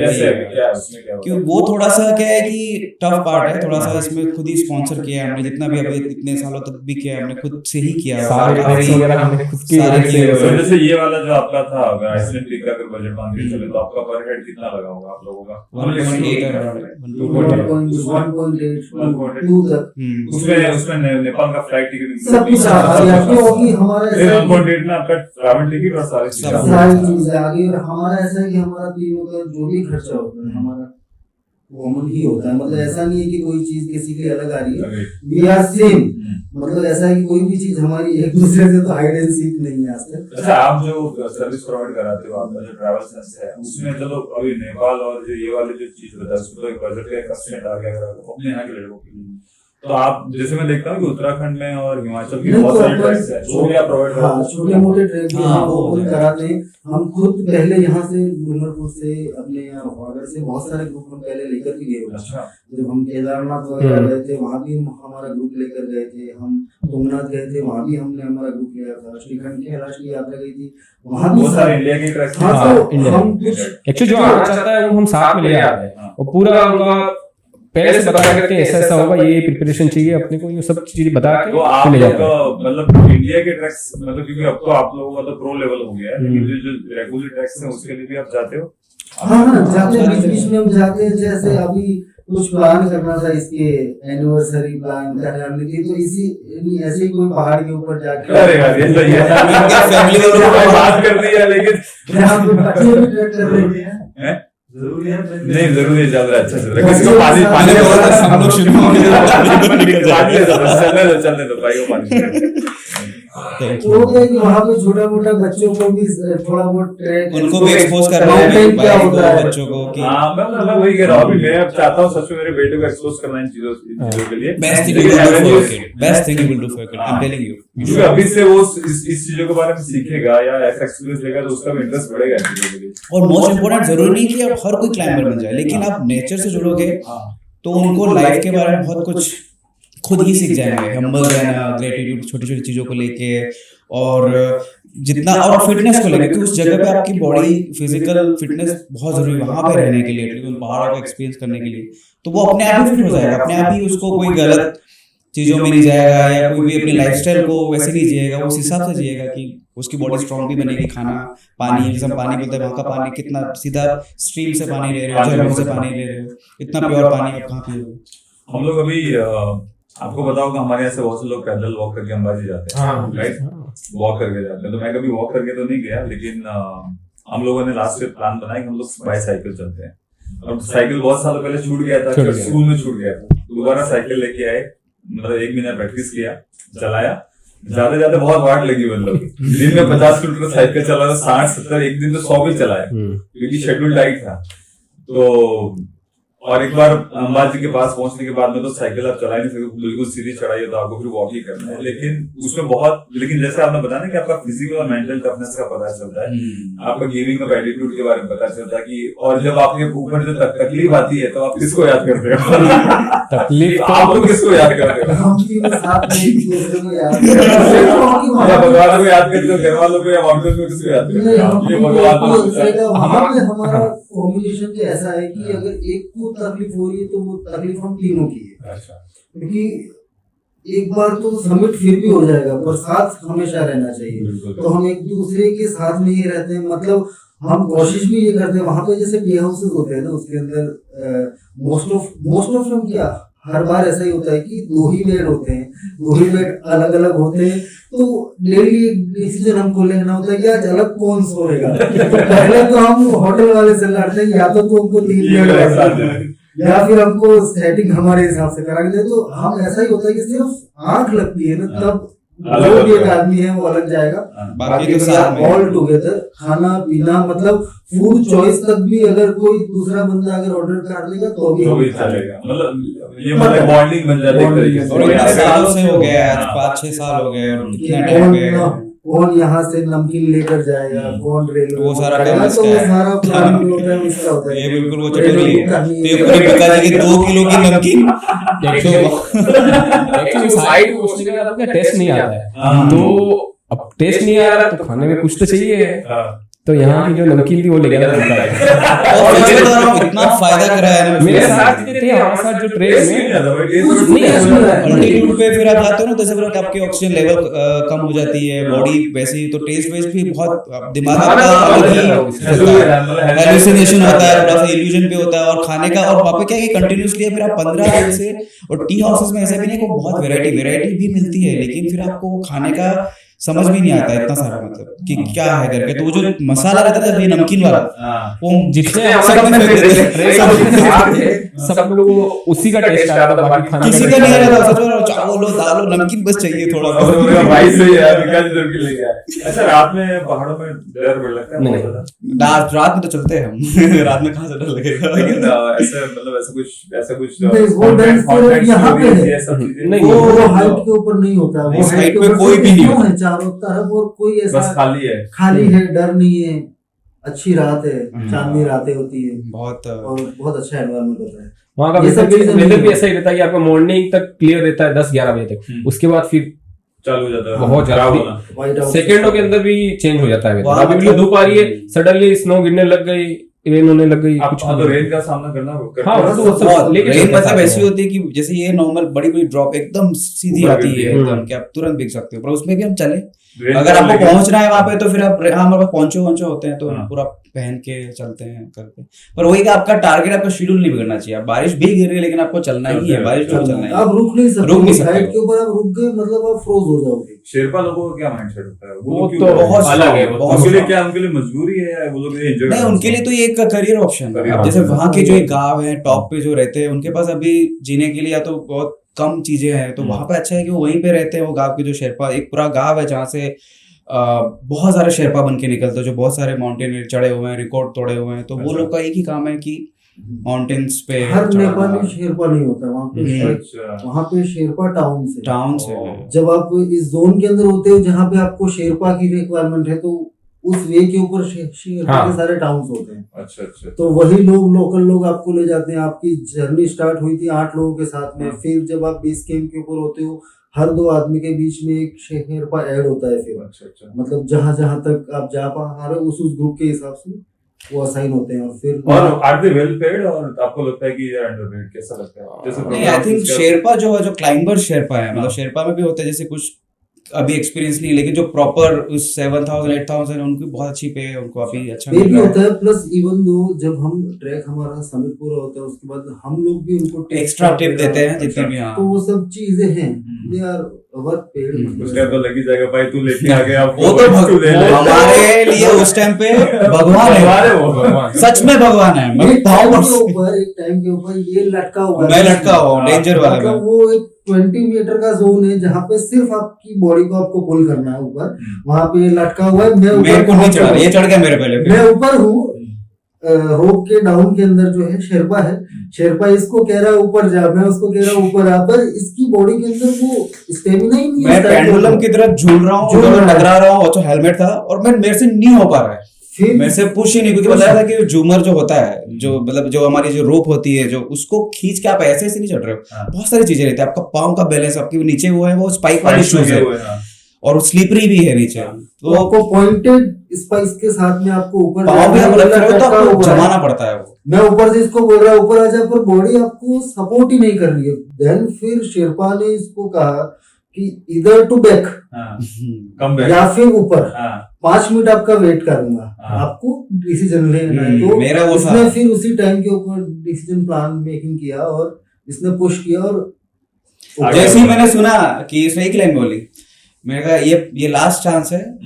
क्या उसमें क्या क्यों वो थोड़ा सा क्या है कि टफ पार्ट है थोड़ा सा, इसमें खुद ही स्पॉन्सर किया है हमने, जितना भी अभी इतने सालों तक भी किया है हमने खुद से ही किया है, जैसे ये वाला जो आपका था, अगर आइसलैंड ट्रिप का अगर बजट मान के चले तो आपका पर हेड कितना लगा होगा आप लोगों का? 1.8 उसमें नेपाल का फ्लाइट टिकट सब कुछ क्योंकि हमारा 1.8 में आपका ट्रैवल टिकट और सारी चीजें आगे, और हमारा ऐसा है कि हमारा तीनों का जो भी खर्चा होता है हमारा कॉमन ही होता है, मतलब ऐसा नहीं है कि कोई चीज किसी की अलग आ रही है, वी आर सेम, मतलब ऐसा है कि कोई भी चीज हमारी एक दूसरे से तो हाइड एंड सीक नहीं है आज तक। अच्छा, आप जो सर्विस प्रोवाइड कराते हो, आपका जो ट्रैवल सेंस है, उसमें चलो अभी नेपाल और जो ये वाली जो चीज होता है उसमें तो एक बजट का कंस्ट्रेंट आ गया अपने यहाँ के लोगों के लिए, तो आप जैसे मैं देखता हूँ कि उत्तराखंड में और हिमाचल की बहुत सारे ट्रैक्स हैं, वो भी आप प्रोवाइड करते हैं? छोटे मोटे ट्रैक भी हम वो कराते हैं। हम खुद पहले यहाँ से डूंगरपुर से अपने यहाँ वागड़ से बहुत सारे ग्रुप हम पहले लेकर भी गए हुए। अच्छा, जब हम केदारनाथ वगैरह गए थे वहाँ भी हमारा ग्रुप लेकर गए थे, हम तुंगनाथ गए थे वहाँ भी हमने हमारा ग्रुप लिया था, श्रीखंड की कैलाश की यात्रा गई थी वहाँ भी बहुत सारे इंडिया के ट्रैक्स। हम कुछ एक्चुअली जो आना चाहता है वो हम साथ में ले आते हैं, और पूरा उनका पहले से बता करके ऐसा ऐसा होगा, ये प्रिपरेशन चाहिए अपने को, ये सब चीजें बता के तो आप मतलब इंडिया के ट्रैक्स, मतलब क्योंकि अब तो आप लोगों का तो प्रो लेवल हो गया है, लेकिन जो रेगुलर ट्रैक्स हैं उसके लिए भी आप जाते हो? हाँ जाते हैं, बीच बीच में हम जाते हैं। जैसे अभी कुछ प्लान करना था, इसके एनिवर्सरी प्लान करनी थी, तो इसी ऐसे ही कोई पहाड़ के ऊपर जाके अरे यार ये सही है, फैमिली वालों ने बात कर दी है, लेकिन यहाँ पे बच्चे भी ट्रैक कर रहे हैं, जरूरी है नहीं जरूरी चल रहा है, अच्छा चल रहा है, किसी को पानी पानी हम लोग शुरू हो चलने दो भाई को पानी। वो क्या है कि वहाँ पे छोटा मोटा बच्चों को भी थोड़ा बहुत ट्रैक, उनको भी एक्सपोज करना है क्या भाई होता है बच्चों को कि हाँ मैं मतलब वही कह रहा हूँ, अभी मैं अब चाहता हूँ सच में मेरे बेटे को एक्सपोज करना इन चीजों के लिए, best thing you will do for kid, best thing you will do for kid, I am telling you. क्योंकि अभी से वो इस चीजों के बारे में सीखेगा या ऐसा एक्सपीरियंस लेगा तो उसका भी इंटरेस्ट बढ़ेगा इन चीजों के लिए। और मोस्ट इम्पोर्टेंट जरूरी नहीं कि आप हर कोई क्लाइंबर बन जाए, लेकिन आप नेचर से जुड़ोगे तो उनको लाइफ के बारे में बहुत कुछ खुद ही सीख जाएंगे, हम्बल रहना, ग्रेटिट्यूड, छोटी छोटी चीजों को लेके, और जितना और फिटनेस को लेके, उस जगह पे आपकी बॉडी फिजिकल फिटनेस बहुत जरूरी है वहां पे रहने के लिए, उन पहाड़ों को एक्सपीरियंस करने के लिए, तो वो अपने आप ही फिट हो जाएगा, अपने आप ही उसको कोई गलत चीजों में नहीं जाएगा या कोई भी अपनी लाइफस्टाइल को वैसे नहीं जिएगा, उस हिसाब से जिएगा कि उसकी बॉडी स्ट्रांग भी बनेगी। खाना पानी, जैसे पानी बोलते हैं, वहाँ का पानी कितना सीधा स्ट्रीम से पानी ले रहे हो, झरनों से पानी ले रहे हो, इतना प्योर पानी आप कहाँ पियोगे। हम लोग अभी आपको बताओगे हमारे यहाँ से बहुत से लोग पैदल वॉक करके अंबाजी जाते हैं, राइट, वॉक करके जाते हैं, तो मैं कभी वॉक करके तो नहीं गया, लेकिन हम लोगों ने लास्ट ईयर प्लान बनाया कि हम लोग बाईसाइकिल चलते हैं, और साइकिल बहुत सालों पहले छूट गया था, स्कूल में छूट गया था, दोबारा साइकिल लेके आए, मतलब 1 महीना प्रैक्टिस किया, चलाया, जाते जाते बहुत वाट लगी, मतलब दिन में 50 किलोमीटर साइकिल चला था, 60-70, एक दिन तो 100 भी चलाया क्योंकि शेड्यूल टाइट था। तो और एक बार अंबाजी के पास पहुंचने के बाद में तो साइकिल आप चला ही नहीं सकते, बिल्कुल सीधी चढ़ाई है, तो आपको फिर वॉक ही करना है, लेकिन उसमें बहुत, लेकिन जैसे आपने बताया ना कि आपका फिजिकल और मेंटल टफनेस का पता चलता है, आपका गेमिंग ऑफ एटीट्यूड के बारे में पता चलता है कि, और जब आपके ऊपर जो तकलीफ आती है तो आप किसको याद करते हो, तकलीफ आप लोग किसको याद करते हो, हम तीनों साथ में एक दूसरे को याद या भगवान को याद करते हो, घर वालों को या माउंटेन को किसको याद करते हो, ये भगवान हमारा कॉम्बिनेशन तो ऐसा है कि अगर एक को तकलीफ हो रही है तो वो तकलीफ हम तीनों की है, क्योंकि एक बार तो समिट फिर भी हो जाएगा पर साथ हमेशा रहना चाहिए, तो हम एक दूसरे के साथ में ही रहते हैं, मतलब हम कोशिश भी ये करते हैं, वहां पे जैसे प्ले हाउसेस होते हैं ना, उसके अंदर मोस्ट ऑफ हम क्या हर बार ऐसा ही होता है कि 2 ही बेड होते हैं, 2 ही बेड अलग अलग होते हैं, तो डेली डिसीजन हमको लेना होता है कि आज अलग कौन सोएगा। तो पहले तो हम होटल वाले से लड़ते हैं, या तो हमको 3 बेड या फिर हमको सेटिंग हमारे हिसाब से करा के, तो हम ऐसा ही होता है कि सिर्फ आंख लगती है ना तब जो भी एक आदमी है वो अलग जाएगा, बाकी तो साथ ऑल टुगेदर खाना पीना, मतलब फूड चॉइस तक भी अगर कोई दूसरा बंदा अगर ऑर्डर कर लेगा तो भी चलेगा, मतलब ये मतलब बॉन्डिंग बन जाती है। और इतने सालों से हो गया, आज 5-6 साल हो गए, और कितना टाइम हो गया, कौन यहाँ से नमकीन लेकर जाएगा, कौन रेलवे, वो सारा तो वो सारा प्लान इसका होता है, ये बिल्कुल वो चटोरी है, तो ये पूरी पिताजी की 2 किलो की नमकीन एक्चुअली साइड पहुंचने के बाद आपका टेस्ट नहीं आता है, तो अब टेस्ट नहीं आ रहा तो खाने में कुछ तो चाहिए, तो यहाँ की जो नमकीन थी वो ले गया था, इतना फायदा करा है मेरे साथ थे, हमारे साथ जो ट्रेन में अल्टीट्यूड पे फिर आप जाते हो ना, जैसे फिर आपकी ऑक्सीजन लेवल कम हो जाती है, बॉडी वैसे ही, तो टेस्ट वेस्ट भी बहुत, दिमाग का हेलुसिनेशन होता है, थोड़ा सा इल्यूजन पे होता है, और खाने का, और वहाँ पे क्या है कि कंटिन्यूसली फिर आप 15 दिन से, और टी हाउसेस में ऐसा भी नहीं, बहुत वैरायटी भी मिलती है, लेकिन फिर आपको खाने का समझ भी नहीं आता इतना सारा, मतलब कि क्या है करके, तो वो जो मसाला रहता था ये नमकीन वाला, वो जितने सब लोग उसी का टेस्ट आ रहा था, बाकी खाने किसी का नहीं आ रहा था, चावल दाल नमकीन बस चाहिए थोड़ा भाई से यार निकाल नमकीन लेके आए। अच्छा रात में पहाड़ों में डर बढ़ लगता है? रात में तो चलते हैं हम, रात में कहाँ से डर लगेगा, लेकिन ऐसे मतलब ऐसा कुछ वो डर यहाँ पे है, वो हाइट के ऊपर नहीं होता, वो हाइट पे कोई भी नहीं होता, चारों तरफ और कोई ऐसा बस खाली है, डर नहीं है, अच्छी रात है, चांदनी रातें होती है, बहुत और बहुत अच्छा एनवायरनमेंट होता है वहाँ का। वेदर भी ऐसा ही रहता है कि आपका मॉर्निंग तक क्लियर रहता है 10-11 बजे तक, उसके बाद फिर चालू हो जाता है बहुत ज्यादा, सेकंडों के अंदर भी चेंज हो जाता है। अभी भी धूप आ रही है, सडनली स्नो गिरने लग गई, रेन होने लग गई, आप कुछ तो रेन का सामना करना हाँ, करते वो हो? सब लेके रेन चलते हैं मतलब साथ ऐसी में। होती है कि जैसे ये नॉर्मल बड़ी बड़ी ड्रॉप एकदम सीधी ऊपर आती गिरती है है। एकदम कि आप तुरंत भीग सकते हो, पर उसमें भी हम चले। रेन अगर को आपको लेके- पहुंचना है वहां पे तो फिर आप हमारे पास पोंचो होते हैं तो हाँ। पूरा पहन के चलते हैं करते हैं। पर वही कि आपका टारगेट, आपका शेड्यूल नहीं बिगड़ना चाहिए। आप बारिश भी गिर रही है लेकिन आपको चलना ही है, बारिश में चलना ही आप है। रुक नहीं सकते, रुक नहीं सकते साइड हो। के ऊपर आप रुक गए मतलब आप फ्रोज हो जाओगे। शेरपा लोगों का क्या माइंडसेट होता है? वो लोग क्यों तो करते हैं? बहुत अलग है, वो बहुत उनके लिए strong। क्या, उनके लिए मजबूरी है या वो लोग इंजर्ड नहीं, उनके लिए तो ये एक करियर ऑप्शन है। Career अब जैसे option वहाँ के जो एक गांव है टॉप पे जो रहते हैं, उनके पास अभी जीने के लिए या तो बहुत कम चीजें हैं, तो वहां पे अच्छा है कि वो वहीं पे रहते हैं। वो गांव के जो शेरपा, एक पूरा गांव है जहाँ से बहुत सारे शेरपा बन के निकलते हैं, जो बहुत सारे माउंटेन चढ़े हुए हैं, रिकॉर्ड तोड़े हुए हैं। तो वो अच्छा। लोग का एक ही काम है कि माउंटेन्स पे हर चढ़ना। नेपाली शेरपा नहीं होता वहाँ पे। अच्छा वहाँ पे शेरपा टाउन से टाउन से ओ। जब आप इस जोन के अंदर होते हो जहाँ पे आपको शेरपा की रिक्वायरमेंट है, तो उस वे के ऊपर शेरपा हाँ। के सारे टाउन्स होते हैं। अच्छा अच्छा तो वही लोग, लोकल लोग आपको ले जाते हैं। आपकी जर्नी स्टार्ट हुई थी 8 लोगों के साथ में, हाँ। फिर जब आप बेस कैंप के ऊपर होते हो, हर 2 आदमी के बीच में एक शेरपा ऐड होता है। फिर अच्छा अच्छा मतलब जहां जहां तक आप जा पा रहे हो उस ग्रुप के हिसाब से वो असाइन होते हैं। और फिर और आर दे वेल पेड, और आपको लगता है कि ये अंडरपेड कैसा लगता है? जैसे नहीं, आई programs थिंक उसके- शेरपा जो है, जो क्लाइंबर शेरपा है, मतलब हाँ। शेरपा में भी होते हैं जैसे कुछ अभी एक्सपीरियंस नहीं है, लेकिन जो प्रॉपर उस 7,000 8,000 उनकी बहुत अच्छी पे है, उनको अभी अच्छा पे मिल भी रहा होता है। प्लस इवन दो जब हम ट्रैक हमारा समिट पूरा होता है उसके बाद हम लोग भी उनको है। एक्स्ट्रा टिप देते हैं जितनी भी। हाँ, तो वो सब चीजें हैं, दे आर वर्क पेड। उसका तो लग ही जाएगा भाई, तू लेके आ गया वो तो तू ले ले। हमारे लिए उस टाइम पे भगवान है, वो भगवान। सच में भगवान है। मैं एक टाइम पावर के ऊपर, एक टाइम के ऊपर ये लटका हुआ है। मैं लटका हुआ हूँ डेंजर वाला मतलब में। वो एक 20 मीटर का जोन है जहाँ पे सिर्फ आपकी बॉडी को आपको पुल करना है ऊपर। वहां पे ये लटका हुआ है। मैं मेरे को नहीं चढ़ा, ये चढ़ गया मेरे पहले। मैं ऊपर हूँ। रोप के डाउन के अंदर जो है शेरपा है। शेरपा इसको कह रहा है ऊपर जा, मैं उसको कह रहा हूँ ऊपर आ, पर इसकी बॉडी के अंदर वो स्टेमिना ही नहीं है। मैं इस टाइम पे। पेंडुलम की तरह झूल रहा हूँ, झूल उधर रहा है। टकरा रहा हूँ, और तो हेलमेट था और मैं मेरे से नहीं हो पा रहा है। फिर मेरे से पुश ही नहीं, क्योंकि बताया था कि झूमर जो होता है, जो मतलब जो हमारी जो रोप होती है, जो उसको खींच के आप ऐसे ऐसे नहीं चढ़ रहे हो। हाँ। बहुत सारी चीजें रहती है। आपका पाँव का बैलेंस, आपके नीचे वो है, वो स्पाइक वाली शूज है हाँ। और स्लीपरी भी है नीचे, तो तो आपको पॉइंटेड स्पाइस के साथ में आपको ऊपर पाँव भी जाना आप रख रहे हो तो लटका आपको हुआ है। जमाना पड़ता है वो। मैं ऊपर से इसको बोल रहा हूँ ऊपर आ जा, पर बॉडी आपको सपोर्ट ही नहीं कर रही है। देन फिर शेरपा ने इसको कहा कि इधर टू बैक हाँ। Come back. या फिर ऊपर हाँ 5 मिनट आपका वेट करूंगा, हाँ। आपको डिसीजन लेना है। तो मेरा वो था। इसने फिर उसी टाइम के ऊपर डिसीजन प्लान मेकिंग किया और इसने पुश किया। और आगे जैसे ही मैंने सुना कि इसने एक लाइन बोली, मैंने कहा ये लास्ट चांस है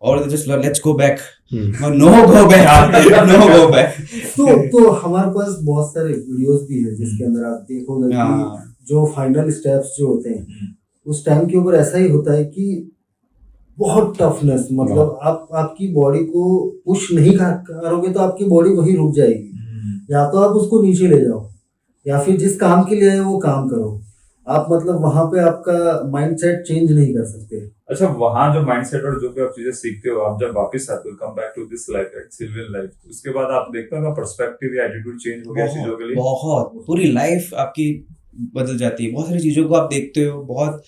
और just let's go back. No go back, no go back. तो हमारे पास बहुत सारे वीडियोस भी है जिसके अंदर आप देखोगे कि हाँ। जो फाइनल स्टेप्स जो होते हैं उस टाइम के ऊपर ऐसा ही होता है कि बहुत टफनेस, मतलब आप आपकी बॉडी को पुश नहीं करोगे तो आपकी बॉडी वही रुक जाएगी। या तो आप उसको नीचे ले जाओ या फिर जिस काम के लिए आए वो काम करो। आप मतलब वहां पे आपका माइंडसेट चेंज नहीं कर सकते। अच्छा, वहां जो माइंडसेट और जो भी आप चीजें सीखते हो, आप जब वापस आते हो, come back to this life, civil life, उसके बाद आप देखते हो पर्सपेक्टिव या एटीट्यूड चेंज हो गया चीजों के लिए। बहुत पूरी लाइफ आपकी बदल जाती है। बहुत सारी चीजों को आप देखते हो, बहुत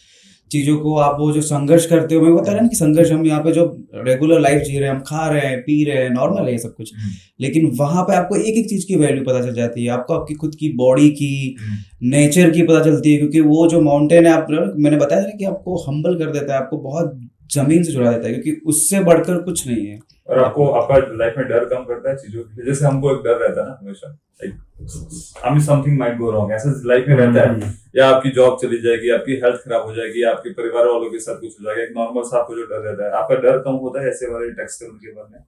चीजों को आप वो जो संघर्ष करते हो, मैं बता रहा ना कि संघर्ष, हम यहाँ पे जो रेगुलर लाइफ जी रहे हैं, हम खा रहे हैं, पी रहे हैं, नॉर्मल है ये सब कुछ, लेकिन वहां पे आपको एक एक चीज की वैल्यू पता चल जाती है। आपको आपकी खुद की बॉडी की, नेचर की पता चलती है, क्योंकि वो जो माउंटेन है, आप मैंने बताया था ना कि आपको हम्बल कर देता है, आपको बहुत जमीन से जुड़ा देता है, क्योंकि उससे बढ़कर कुछ नहीं है। और आपको आपका लाइफ में डर कम करता है चीजों के लिए। जैसे हमको एक डर रहता है ना हमेशा, like something might go wrong, ऐसा लाइफ में रहता है, या आपकी जॉब चली जाएगी, आपकी हेल्थ खराब हो जाएगी, आपके परिवार वालों के साथ कुछ हो जाएगा। एक नॉर्मल सा आपको जो डर रहता है, आपका डर कम होता है ऐसे वाले टेक्स्ट करने के बाद में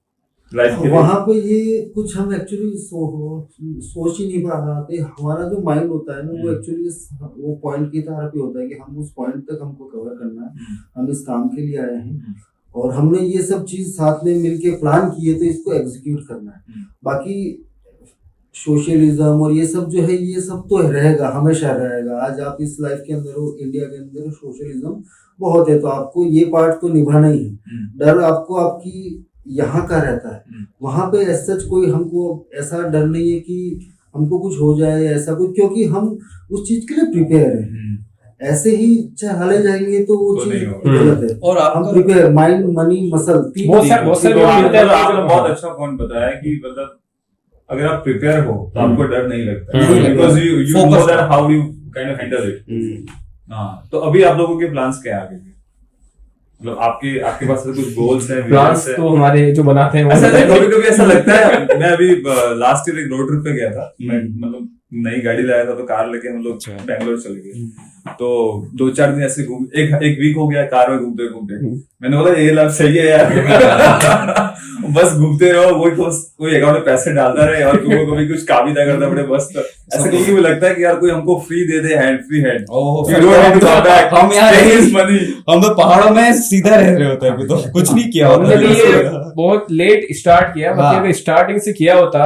लाइफ के वहां पे ये कुछ हम एक्चुअली सोच ही नहीं पा रहे। हमारा जो माइंड होता है ना वो एक्चुअली वो पॉइंट की तरफ ही होता है कि हम उस पॉइंट तक हमको कवर करना है, हम इस काम के लिए आए हैं और हमने ये सब चीज साथ में मिलके प्लान किए तो इसको एग्जीक्यूट करना है। बाकी सोशलिज्म और ये सब जो है ये सब तो रहेगा, हमेशा रहेगा। आज आप इस लाइफ के अंदर हो, इंडिया के अंदर सोशलिज्म बहुत है, तो आपको ये पार्ट तो निभाना ही है। डर आपको आपकी यहाँ का रहता है, वहां पे सच कोई हमको ऐसा डर नहीं है कि हमको कुछ हो जाए ऐसा कुछ, क्योंकि हम उस चीज के लिए प्रिपेयर हैं। ऐसे ही चले जाएंगे तो वो तो चीज नहीं होगा। गलत है। और हम आपका प्रिपेयर, माइंड, मनी, मसल, बहुत सारे लोग मिलते हैं। आपने बहुत अच्छा पॉइंट बताया कि मतलब अगर आप प्रिपेयर हो तो आपको डर नहीं लगता, नहीं लगता। Because you know Focus that करो। How you kind of handle it. हाँ, तो अभी आप लोगों के प्लान्स क्या है आगे के? मतलब आपके पास कुछ गोल्स हैं, प्लान्स तो हमारे जो बनाते हैं वो ऐसा नहीं, कभी कभी ऐसा लगता है। मैं अभी लास्ट ईयर एक रोड ट्रिप पे गया था, मैं मतलब नई गाड़ी लाया था तो कार लेके हम लोग अच्छा। बैंगलोर चले गए। तो 2-4 दिन ऐसे घूम, एक वीक हो गया कार में घूमते घूमते। मैंने बोला ये लाइफ सही है यार। बस घूमते रहो, कोई अकाउंट में पैसे डालता रहे और कभी कुछ काम ही ना करना पड़े बस। ऐसा कभी कभी लगता है कि यार कोई हमको फ्री दे दे, हैंड फ्री हैंड। हम यहाँ हम तो पहाड़ों में सीधा रह रहे होते हैं, अभी तो कुछ नहीं किया होता हमने भी ये है। बहुत लेट स्टार्ट किया, हाँ। बाकी अगर स्टार्टिंग से किया होता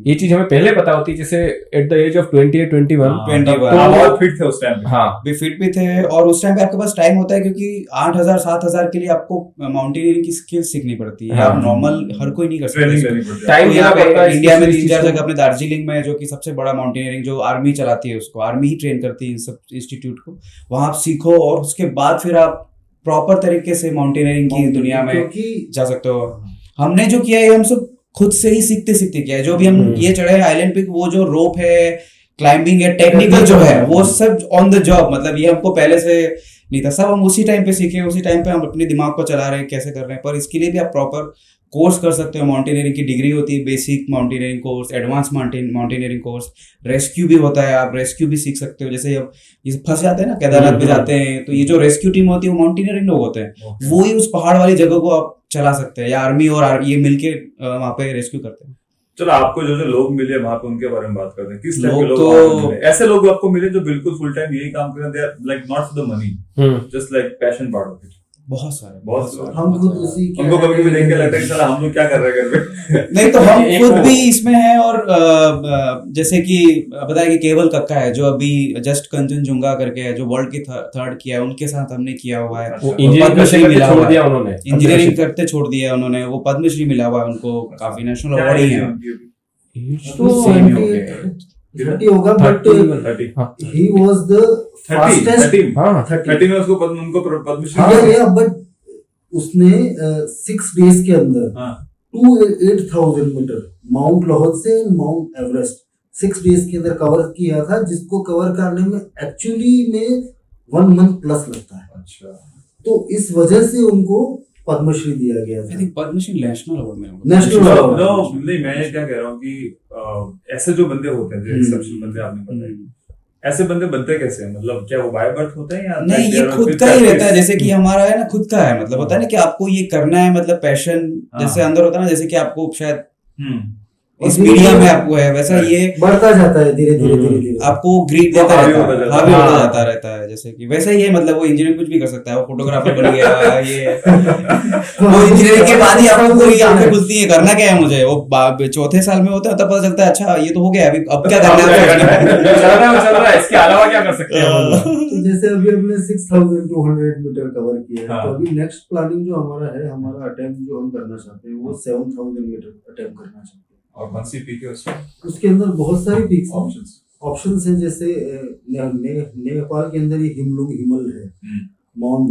ये चीज हमें पहले पता होती, जैसे एट द एज ऑफ 20 या 21। 21 बहुत फिट थे उस टाइम पे। हाँ, भी फिट भी थे, और उस टाइम पे आपके पास टाइम होता है क्योंकि 8,000-7,000 के लिए आपको माउंटेनियरिंग की स्किल सीखनी पड़ती है। हाँ। आप नॉर्मल हर कोई नहीं कर ट्रेनिंग सकता। लेनी पड़ती है। टाइम तो देना यहाँ पे पड़ता है इंडिया में इस 3-4 चीज को। जगह, अपने दार्जिलिंग में जो कि सबसे बड़ा माउंटेनियरिंग जो आर्मी चलाती है, उसको आर्मी ही ट्रेन करती है इन सब इंस्टीट्यूट को। वहां आप सीखो और उसके बाद फिर आप प्रॉपर तरीके से माउंटेनियरिंग की दुनिया में क्योंकि जा सकते हो। हमने जो किया है हम सब खुद से ही सीखते सीखते किया है। जो भी हम ये चढ़े हैं आइलैंड पिक, वो जो रोप है, क्लाइंबिंग है, टेक्निकल जो है वो सब ऑन द जॉब, मतलब ये हमको पहले से नहीं था, सब हम उसी टाइम पे सीखे, उसी टाइम पे हम अपने दिमाग को चला रहे हैं, कैसे कर रहे हैं। पर इसके लिए भी आप प्रॉपर कोर्स कर सकते हो। माउंटेनियरिंग की डिग्री होती है, basic mountaineering course, advance mountaineering course, rescue भी होता है, आप रेस्क्यू भी सीख सकते हो। जैसे अब ये फंस जाते हैं ना, केदारनाथ पे जाते हैं, तो ये जो रेस्क्यू टीम होती है वो माउंटेनियरिंग लोग होते हैं, वो ही उस पहाड़ वाली जगह को आप चला सकते हैं, या आर्मी और ये मिलके वहां पे रेस्क्यू करते हैं। चलो, आपको जो लोग मिले वहां पे उनके बारे में बात करते हैं। किस टाइप के लोग लोग तो- आपको मिले? ऐसे लोग आपको मिले जो बिल्कुल फुल टाइम यही काम कर रहे हैं, they are like not for the money, just like passion part of it. बहुत सारे हम खुद उसी के हमको कभी कभी देख के लगता है कि साला हम लोग क्या कर रहे हैं घर पे। नहीं तो हम खुद भी इसमें हैं। और जैसे कि बताया कि केवल कक्का है जो अभी जस्ट कंचनजुंगा करके है, जो वर्ल्ड की थर्ड किया है, उनके साथ हमने किया हुआ है। वो इंजीनियरिंग पद्मश्री मिला छोड़ हुआ दिया है, उन्होंने, इंजीनियरिंग करते छोड़ दिया है उन्होंने, वो पद्मश्री मिला हुआ है उनको, काफी नेशनल क्या अवार्ड ही age है है। उनकी अभी? तो same ही हो गया। 30 होगा, but 30 he was the fastest 30 हाँ 30 में उनको पद्मश्री हाँ मिला। या बट उसने 6 डेज के अंदर हाँ 8,000 मीटर माउंट लाहौर से माउंट एवरेस्ट 6 डेज के अंदर कवर किया था, जिसको कवर करने में एक्चुअली में 1 मंथ प्लस लगता है। अच्छा, तो इस वजह से उनको पद्मश्री दिया गया आई था। थिंक पद्मश्री नेशनल अवार्ड में नेशनल No, अवार्ड। no, नहीं, मैं ये क्या कह रहा हूँ कि ऐसे जो बंदे होते हैं, जो एक्सेप्शनल बंदे आपने बताए, ऐसे बंदे बनते कैसे हैं? मतलब क्या वो बाय बर्थ होते हैं या नहीं, ये खुद का ही रहता है। जैसे कि हमारा है ना, खुद का है, मतलब होता है ना कि आपको ये करना है, मतलब पैशन जैसे अंदर होता है ना, जैसे कि आपको शायद इस मीडिया में आपको है, वैसा ये बढ़ता जाता है धीरे धीरे धीरे धीरे। आपको ग्रीड देता हावी रहता होता है, जाता है। हावी होता हाँ। जाता रहता है। जैसे कि वैसा ही है, मतलब वो इंजीनियर कुछ भी कर सकता है, वो फोटोग्राफर बन गया, ये वो इंजीनियरिंग के बाद ही आपको पूरी आंखें खुलती है, करना क्या है मुझे। वो चौथे साल में होता है तब पता चलता है, अच्छा ये तो हो गया, अभी अब क्या करना है। चल रहा है, इसके अलावा क्या कर सकते हैं हम? तो जैसे अभी हमने 6,200 मीटर कवर किया है, हाँ। तो अभी नेक्स्ट प्लानिंग जो हमारा है, हमारा अटेम्प्ट जो हम करना चाहते हैं वो 7,000 मीटर अटेम्प्ट करना चाहते हैं। और कौन सी पीक है उसमें? उसके अंदर बहुत सारी पीक्स ऑप्शंस ऑप्शंस हैं, जैसे नेपाल के अंदर ये हिमलुंग हिमल है, माउंट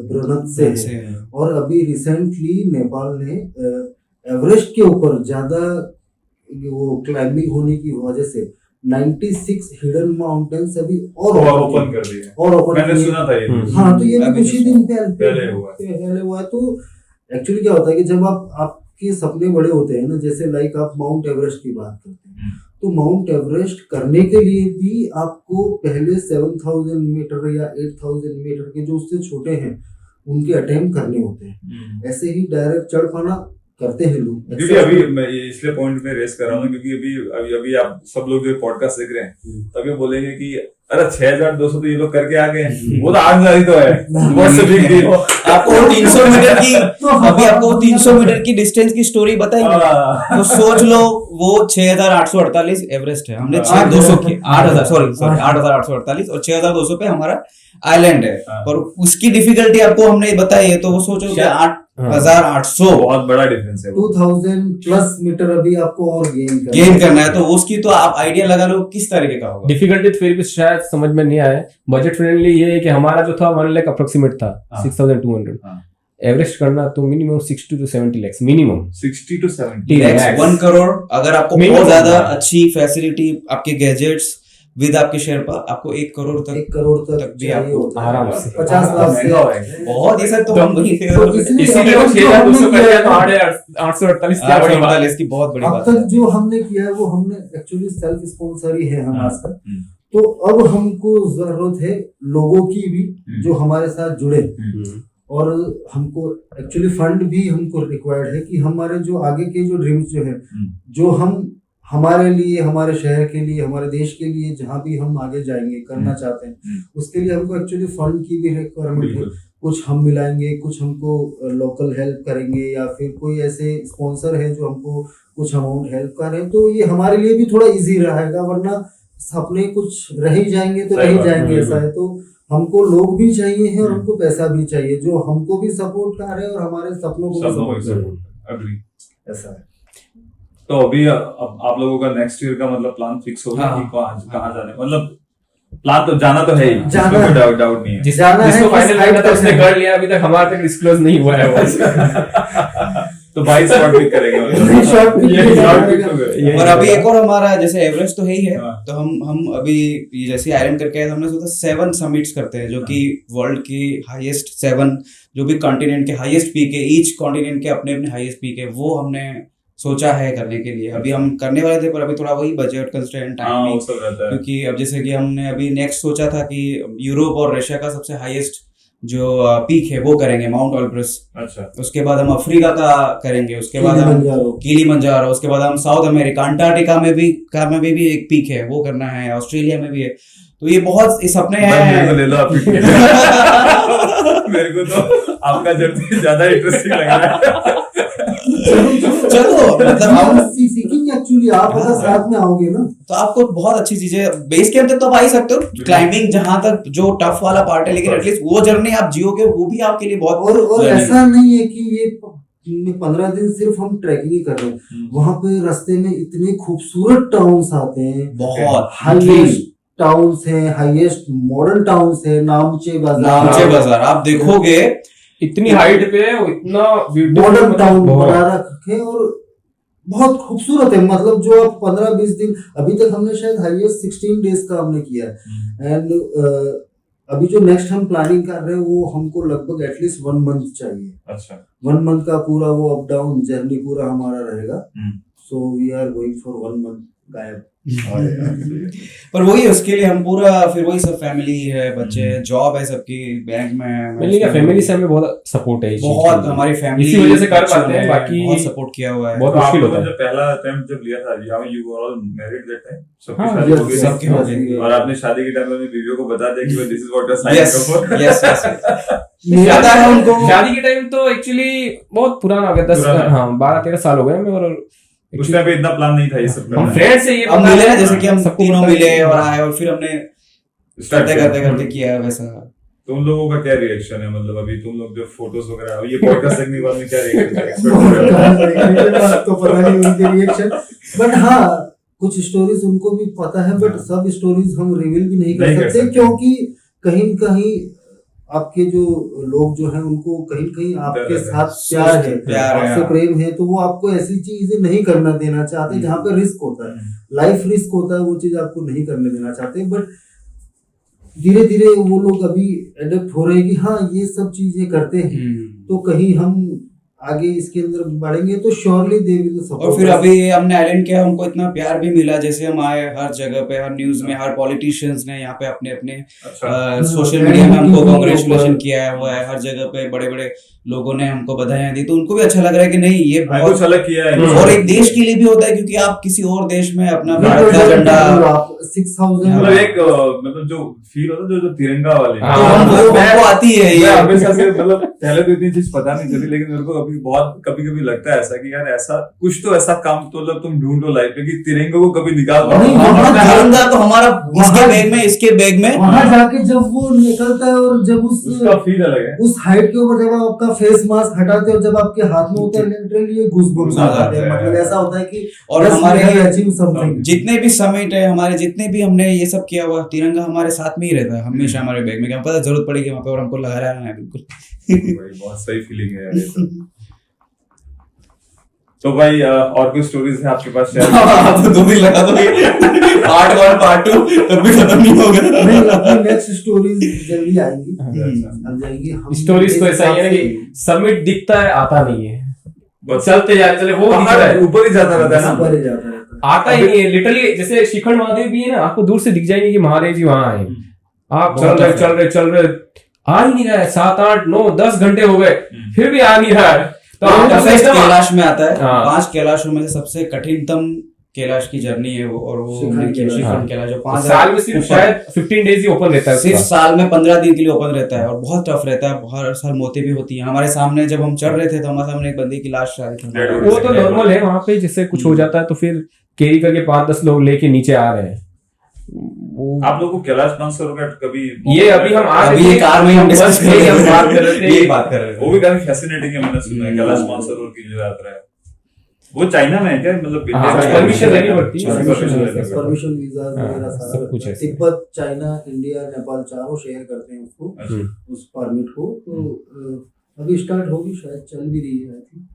ब्रनत से है। और अभी रिसेंटली नेपाल ने एवरेस्ट के ऊपर ज्यादा वो क्लाइंबिंग होने की वजह से 96 हिडन माउंटेन्स अभी और ओपन कर दिया। और ओपन मैंने सुना था ये। हाँ, तो ये भी अभी कुछ ही दिन पहले हुआ। पहले हुआ। तो एक्चुअली क्या होता है कि जब आपके सपने बड़े होते हैं ना, जैसे लाइक आप माउंट एवरेस्ट की बात करते हैं, तो माउंट एवरेस्ट करने के लिए भी आपको पहले 7,000 मीटर या 8,000 मीटर के जो उससे छोटे हैं उनके अटेम्प्ट करने होते हैं। ऐसे ही डायरेक्ट चढ़ पाना करते हैं लोग। क्योंकि अभी मैं इसलिए पॉइंट में रेस कर रहा हूँ, क्योंकि अभी आप सब लोग जो पॉडकास्ट देख रहे हैं तभी बोलेंगे कि अरे 6,200 तो ये लोग करके आ गए हैं, वो तो 8,000 ही तो है, What's the big deal? आपको 300 मीटर की, अभी आपको 300 मीटर की डिस्टेंस की स्टोरी बताएंगे, तो सोच लो वो 6,848 एवरेस्ट है, हमने 6,200 की 8,000 सॉरी 8,848 और 6,200 पे हमारा आइलैंड है। पर उसकी डिफिकल्टी आपको हमने बताई है, तो वो सोचो कि 8,800 बहुत बड़ा डिफरेंस है। 2,000 प्लस मीटर अभी आपको और गेन करना है, तो उसकी तो आप आइडिया लगा लो किस तरीके का होगा। डिफिकल्टी फिर भी शायद समझ में नहीं आए। बजट फ्रेंडली ये है कि हमारा जो था 1 लाख अप्रोक्सीमेट था, 6,200। एवरेस्ट करना तो minimum 60 to 70 lakhs minimum 60 to 70 Next, lakhs. 1 crore अगर आपको Minimum. बहुत ज्यादा अच्छी फैसिलिटी, आपके गैजेट्स विद आपके शेरपा, आपको 1 करोड़ तक 1 करोड़ तक भी चाहिए आपको होता है। आराम से 50 लाख से बहुत, ये सब तो हम वही तो इसलिए इसीलिए वो 6,200 कर दिया तो 848 क्या बड़ी बात है। इसकी बहुत बड़ी अब बात है। तक जो हमने किया है वो हमने एक्चुअली सेल्फ स्पॉन्सर ही है हम हाँ। आज तक। तो अब हमको जरूरत है लोगों की भी जो हमारे साथ जुड़े, और हमको एक्चुअली फंड भी हमको रिक्वायर्ड है कि हमारे जो आगे के जो ड्रीम्स जो है, जो हम हमारे लिए, हमारे शहर के लिए, हमारे देश के लिए जहाँ भी हम आगे जाएंगे करना चाहते हैं, उसके लिए हमको एक्चुअली फंड की भी रिक्वायरमेंट है। कुछ हम मिलाएंगे, कुछ हमको लोकल हेल्प करेंगे, या फिर कोई ऐसे स्पॉन्सर है जो हमको कुछ अमाउंट हेल्प करें, तो ये हमारे लिए भी थोड़ा इजी रहेगा। वरना सपने कुछ रह ही जाएंगे तो रह ही जाएंगे, ऐसा है। तो हमको लोग भी चाहिए हैं और हमको पैसा भी चाहिए जो हमको भी सपोर्ट कर रहे हैं और हमारे सपनों को भी सपोर्ट कर रहे हैं, ऐसा है। तो अभी अब आप लोगों का नेक्स्ट ईयर का मतलब प्लान फिक्स हो गया हाँ। कि कहाँ जाने, मतलब प्लान तो जाना तो है ही, जाना इसमें है। कोई डाउट नहीं है। जाना है, जिसको किस फाइनल हाइट करना था तक उसने है। कर लिया, अभी तक हमारे तक डिस्क्लोज नहीं हुआ है वो। तो 22 शॉट पिक करेंगे नहीं, short pick ये नहीं short करेगा। pick तो है। और अभी एक और हमारा जैसे एवरेस्ट तो है ही है, हाँ। तो हम अभी ये जैसे आयरन करके आए, तो हमने सोचा 7 समिट्स करते हैं, जो कि वर्ल्ड की हाईएस्ट 7 जो भी कॉन्टिनेंट के हाईएस्ट पीक है, ईच कॉन्टिनेंट के अपने अपने हाईएस्ट पीक है, वो हमने सोचा है करने के लिए। अभी हम करने वाले थे, पर अभी थोड़ा वही बजट कंस्ट्रेंट हाँ, टाइम, वो सब रहता है। क्योंकि अब जैसे कि हमने अभी नेक्स्ट सोचा था कि यूरोप और रशिया का सबसे हाईएस्ट जो पीक है वो करेंगे, माउंट ऑल्ब्रस। अच्छा, उसके बाद हम अफ्रीका का करेंगे, उसके बाद हम किलिमंजारो। किलिमंजारो, उसके बाद हम साउथ अमेरिका, अंटार्कटिका में भी एक पीक है वो करना है, ऑस्ट्रेलिया में भी है। तो ये बहुत सपने मेरे को हैं। ले लो आप मेरे को तो आपका जर्सी ज्यादा इंटरेस्टिंग लग रहा है। चलो मतलब हम हम सीखेंगे एक्चुअली, आप अगर साथ में आओगे ना तो आपको बहुत अच्छी चीजें, बेस कैंप तक तो आप आ ही सकते हो, क्लाइंबिंग जहां तक जो टफ वाला पार्ट है, लेकिन एटलीस्ट वो जर्नी आप जियोगे वो भी आपके लिए बहुत और learning ऐसा नहीं है कि ये 15 दिन सिर्फ हम ट्रैकिंग ही कर रहे हैं। वहां पे रास्ते में इतने खूबसूरत टाउन्स आते हैं, बहुत हाईएस्ट टाउन्स हैं, हाईएस्ट मॉडर्न टाउन्स है, नामचे नामचे बाजार आप देखोगे, इतनी हाइट पे है, वो इतना मॉडर्न टाउन बहुत। बना रखे हैं और बहुत खूबसूरत है। मतलब जो आप 15-20 दिन, अभी तक हमने शायद हाईएस्ट 16 डेज का हमने किया है। एंड अभी जो नेक्स्ट हम प्लानिंग कर रहे हैं वो हमको लगभग एटलीस्ट 1 मंथ चाहिए। अच्छा, 1 मंथ का पूरा वो अप डाउन जर्नी पूरा हमारा रहेगा। Hmm. So we are going for 1 month गायब। पर वही है, उसके लिए हम पूरा फिर वही सब फैमिली है, बच्चे हैं, जॉब है सबकी, बैंक में मिलने का फैमिली से हमें बहुत सपोर्ट है इस चीज़ बहुत, के लिए। हमारी फैमिली इसी वजह से कर पाते हैं, बाकी बहुत सपोर्ट किया हुआ है। बहुत तो आप मुश्किल लोगों होता ने है। जब पहला अटेम्प्ट जब लिया था, you were all married that time, सबकी हाँ, शादी हो गई थी? सबकी हो गई थी। और आपने शादी के टाइम में वीडियो को बता दिया कि this is what you yes sign yes मेरा पता है उनको। शादी के टाइम तो एक्चुअली बहुत पुराना हो गया, 10 पुराना। हाँ 12-13 साल हो गए हमें। और उस टाइम पे इतना प्लान नहीं था ये सब हम करना। फ्रेंड से ये हम मिले ना, जैसे कि हम सबको तीनों पता है। मिले और आए, और फिर हमने Start करते किया। करते करते किया वैसा। तुम लोगों का क्या रिएक्शन है, मतलब अभी तुम लोग जो फोटोज वगैरह, ये पॉडकास्ट देखने के बाद में क्या रिएक्शन तो पता नहीं उनके रिएक्शन, बट हाँ कुछ स्टोरीज उनको भी पता है, बट सब स्टोरीज हम रिवील भी नहीं कर सकते, क्योंकि कहीं न कहीं आपके जो लोग जो हैं उनको कहीं न कहीं आपके साथ प्यार है, आपसे प्रेम है, तो वो आपको ऐसी चीजें नहीं करना देना चाहते जहाँ पे रिस्क होता है, लाइफ रिस्क होता है, वो चीज आपको नहीं करने देना चाहते। बट धीरे धीरे वो लोग अभी एडेप्ट हो रहे हैं कि हाँ ये सब चीजें करते हैं, तो कहीं हम आगे इसके अंदर बढ़ेंगे तो श्योरली दे विल सपोर्ट। और फिर अभी हमने आइलैंड किया, हमको इतना प्यार भी मिला, जैसे हम आए हर जगह पे, हर न्यूज में, हर पॉलिटिशियंस ने यहाँ पे अपने अपने सोशल मीडिया में हमको कांग्रेचुलेशन किया है, हुआ है, हर जगह पे बड़े बड़े लोगों ने हमको बधाइयां दी, तो उनको भी अच्छा लग रहा है कि नहीं ये कुछ बहुत, अलग किया है। और एक देश के लिए भी होता है, क्योंकि आप किसी और देश में अपना भारत का झंडा, आप 6000 मतलब एक मतलब जो फील होता है जो तिरंगा वाले, हाँ, तो हमको आती है मैं ये। हमेशा से मतलब पहले तो इतनी चीज पता नहीं चली, लेकिन मेरे को अभी बहुत कभी कभी लगता है ऐसा कि यार ऐसा कुछ तो ऐसा काम तो मतलब तुम ढूंढो लाइफ में कि तिरंगे को कभी निकाल पाओ। नहीं, हमारा तिरंगा तो हमारा इसके बैग में, इसके बैग में, वहां जाके जब वो निकलता है और जब उसका फील अलग है। उस हाइट के ऊपर जब आप आपका फेस मास्क हटाते हो, जब आपके हाथ में होता है, लिटरली ये गूज़बम्स आ जाते हैं। मतलब ऐसा होता है कि और हमारे अचीव समथिंग। जितने भी समिट है हमारे, जितने भी हमने ये सब किया हुआ, तिरंगा हमारे साथ में ही रहता है हमेशा हमारे बैग में, क्या पता जरूरत पड़ेगी वहां पे और हमको लगा रहा है बिल्कुल। भाई बहुत सही फीलिंग है यार ये तो भाई और कोई स्टोरीज है आपके पास शेयर? तो 2 दिन लगा तो पार्ट 1 पार्ट 2 तब भी खत्म नहीं होगा। नहीं, अपनी नेक्स्ट स्टोरीज जल्दी आएंगी, आ जाएगी। हम स्टोरीज तो ऐसा ही है ना कि समिट दिखता है, आता नहीं है, चलते चले वो दिख रहा है, ऊपर ही जाता रहता है ना, ऊपर ही जाता रहता है। आता ही नहीं है। लिटरली जैसे शिखर महादेव भी है ना, आपको दूर से दिख जाएंगे कि महादेव जी वहां आए, आप चल रहे आ ही नहीं रहा है। 7 8 9 10 घंटे हो गए फिर भी आ नहीं रहा है। तो कैलाश में आता है। हाँ। 5 कैलाशों में से सबसे कठिनतम कैलाश की जर्नी है वो, और वो शिखर कैलाश जो 5 साल में सिर्फ शायद 15 डेज ही ओपन रहता है, सिर्फ साल में 15 दिन के लिए ओपन रहता है, और बहुत टफ रहता है। हर साल मौतें भी होती है। हमारे सामने जब हम चढ़ रहे थे तो हमारे सामने एक बंदे की लाश आ रही थी। वो तो नॉर्मल है वहां पे, जिससे कुछ हो जाता है तो फिर कैरी करके 5-10 लोग लेके नीचे आ रहे हैं। आप लोगों को कैलाश मानसरोवर कभी ये अभी हम आ अभी ये कार में हम डिस्कस कर रहे हम बात कर रहे थे, ये बात कर रहे थे। वो भी काफी फैसिनेटिंग है, मैंने सुना है कैलाश मानसरोवर की जो यात्रा है वो चाइना में है क्या? मतलब परमिशन लेनी पड़ती है, परमिशन वीजा वगैरह सब सारा कुछ है। तिब्बत, चाइना, इंडिया, नेपाल चारों शेयर करते हैं उसको, उस परमिट को। तो अभी स्टार्ट होगी, शायद चल भी रही है।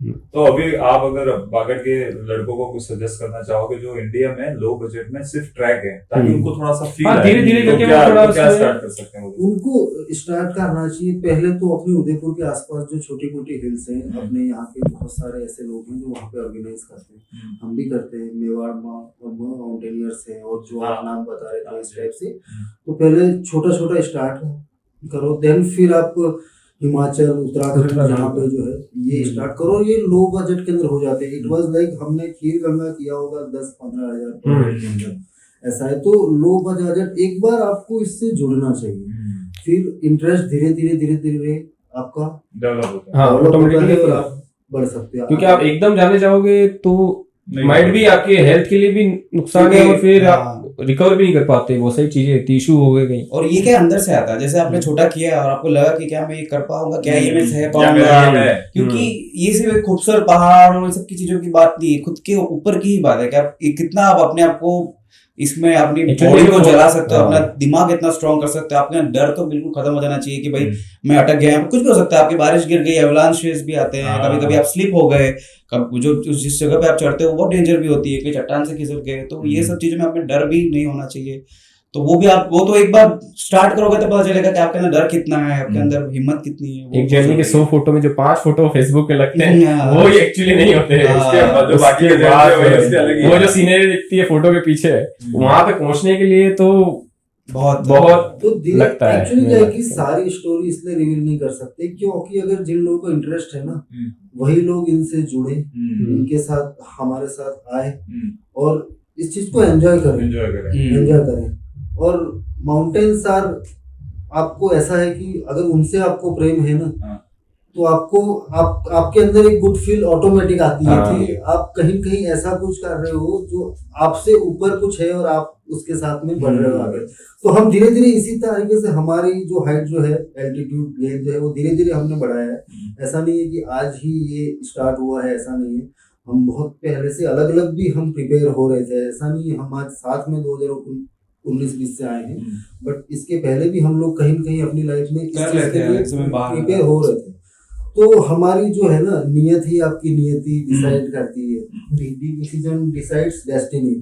तो अभी आप अगर बागड़ के लड़कों को कुछ सजेस्ट करना चाहोगे जो इंडिया में लो बजट में सिर्फ ट्रैक है, ताकि उनको थोड़ा सा फील आए, धीरे-धीरे तो करके क्या थोड़ा क्या स्टार्ट कर सकते हैं वो? उनको स्टार्ट करना चाहिए पहले तो अपने उदयपुर के आसपास जो छोटी मोटी हिल्स हैं, अपने यहाँ के बहुत सारे ऐसे लोग हैं जो वहाँ पे ऑर्गेनाइज करते हैं, हम भी करते हैं। मेवाड़ माउंटेनियर्स हैं, और जो आप नाम बता रहे थे इस टाइप से। तो पहले छोटा छोटा स्टार्ट करो, देन फिर आप हिमाचल, उत्तराखंड जहाँ पे जो है ये स्टार्ट करो। ये लो बजट के अंदर हो जाते हैं। इट वाज लाइक हमने खीर गंगा किया होगा 10-15 हजार के अंदर, ऐसा है। तो लो बजट एक बार आपको इससे जुड़ना चाहिए, फिर इंटरेस्ट धीरे धीरे आपका डेवलप होता है। हाँ, ऑटोमेटिकली और आप बढ़ सकते हैं। क्योंकि आप एकदम जाने जाओगे तो माइंड भी आपके हेल्थ के लिए भी नुकसान है, और फिर आप रिकवर भी नहीं कर पाते। वो सही चीजें इशू हो गए कहीं। और ये क्या अंदर से आता है, जैसे आपने छोटा किया और आपको लगा कि क्या मैं ये कर पाऊंगा, क्या ये मैं सह पाऊंगा, क्योंकि ये सिर्फ एक खूबसूरत पहाड़ और सब की चीजों की बात नहीं है, खुद के ऊपर की ही बात है कि आप कितना आप अपने आप को इसमें अपनी बॉडी को जला सकते हो, अपना दिमाग इतना स्ट्रॉन्ग कर सकते हो। आपका डर तो बिल्कुल खत्म हो जाना चाहिए कि भाई मैं अटक गया। कुछ भी हो सकता है, आपकी बारिश गिर गई, एवलांचेस भी आते हैं, कभी कभी आप स्लिप हो गए, जो जिस जगह पे आप चढ़ते हो बहुत डेंजर भी होती है कि चट्टान से खिसक गए। तो ये सब चीजों में आपने डर भी नहीं होना चाहिए। तो वो भी आप, वो तो एक बार स्टार्ट करोगे तो पता चलेगा कि आपके अंदर डर कितना है, आपके अंदर हिम्मत कितनी है। एक जर्नी के 100 फोटो में जो 5 फोटो फेसबुक पे लगते हैं वो ही एक्चुअली नहीं होते हैं। जो बाकी के बाद वो जो सीनरी दिखती है फोटो के पीछे, वहां तक पहुंचने के लिए तो बहुत तो लगता है। एक्चुअली क्या है कि सारी स्टोरी इसलिए रिवील नहीं कर सकते क्योंकि अगर जिन लोगों को इंटरेस्ट है ना, वही लोग इनसे जुड़े, इनके साथ हमारे साथ आए और इस चीज को एंजॉय करें। और माउंटेन्स आर, आपको ऐसा है कि अगर उनसे आपको प्रेम है ना, तो आपको आपके अंदर एक गुड फील ऑटोमेटिक आती है कि आप कहीं कहीं ऐसा कुछ कर रहे हो जो आपसे ऊपर कुछ है और आप उसके साथ में बढ़ रहे हो आगे। तो हम धीरे धीरे इसी तरीके से हमारी जो हाइट जो है, एल्टीट्यूड गेन जो है, वो धीरे धीरे हमने बढ़ाया है। ऐसा नहीं है कि आज ही ये स्टार्ट हुआ है, ऐसा नहीं है। हम बहुत पहले से अलग अलग भी हम प्रिपेयर हो रहे थे। ऐसा नहीं है हम आज साथ में 2019-20 से आए हैं, बट इसके पहले भी हम लोग कहीं न कहीं अपनी लाइफ में इस चीज के लिए प्रिपेयर हो रहे थे। तो हमारी जो है ना नियत ही, आपकी नियति डिसाइड करती है। Decision decides destiny.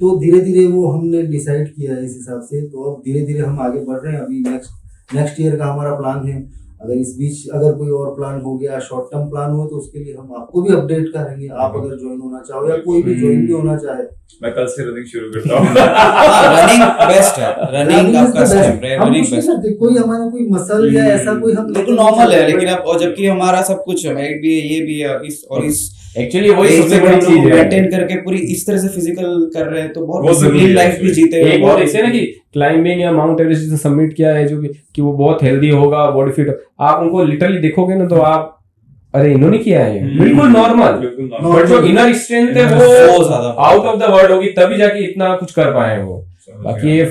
तो धीरे धीरे वो हमने डिसाइड किया है इस हिसाब से। तो अब धीरे धीरे हम आगे बढ़ रहे हैं। अभी नेक्स्ट ईयर का हमारा प्लान है। अगर इस बीच अगर कोई और प्लान हो गया, शॉर्ट टर्म प्लान हुआ, तो उसके लिए हम आपको भी अपडेट करेंगे। आप अगर ज्वाइन होना चाहो या कोई भी ज्वाइन भी होना चाहे, मैं कल से रनिंग शुरू करता हूँ। रनिंग बेस्ट है, रनिंग आपका स्टेप है, रनिंग बेस्ट है। कोई हमारा कोई मसल या ऐसा कोई हम बिल्कुल नॉर्मल है, लेकिन अब और जबकि हमारा सब कुछ हाइट भी है, ये भी है, इस एक्चुअली वही सबसे बड़ी चीज है। मेंटेन करके पूरी इस तरह से फिजिकल कर रहे हैं तो बहुत डिसिप्लिन लाइफ भी जीते हैं। एक और ऐसे ना कि क्लाइंबिंग या माउंट एवरेस्ट जिसने सबमिट किया है, जो कि वो बहुत हेल्दी होगा, बॉडी फिट, आप उनको लिटरली देखोगे ना तो आप, अरे इन्होंने किया है बिल्कुल नॉर्मल, बट जो इनर स्ट्रेंथ है वो आउट ऑफ द वर्ल्ड होगी, तभी जाके इतना कुछ कर पाए वो। बाकी ये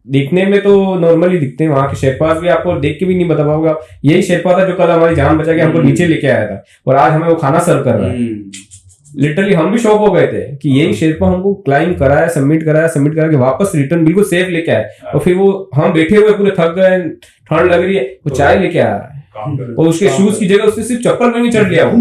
दिखने में तो नॉर्मली दिखते हैं। वहां के शेरपास भी आपको देख के भी नहीं बता पाओगे। यही शेरपा था जो कल हमारी जान बचा के हमको नीचे लेके आया था, और आज हमें वो खाना सर्व कर रहा है। लिटरली हम भी शॉक हो गए थे कि यही शेरपा हमको क्लाइंब कराया, सबमिट करा के वापस रिटर्न बिल्कुल सेफ लेके आए। और फिर वो हम बैठे हुए पूरे थक गए, ठंड लग रही है, वो चाय लेके आया है। काम कर रहे और उसके शूज की जगह उसने सिर्फ चप्पल में भी चढ़ लिया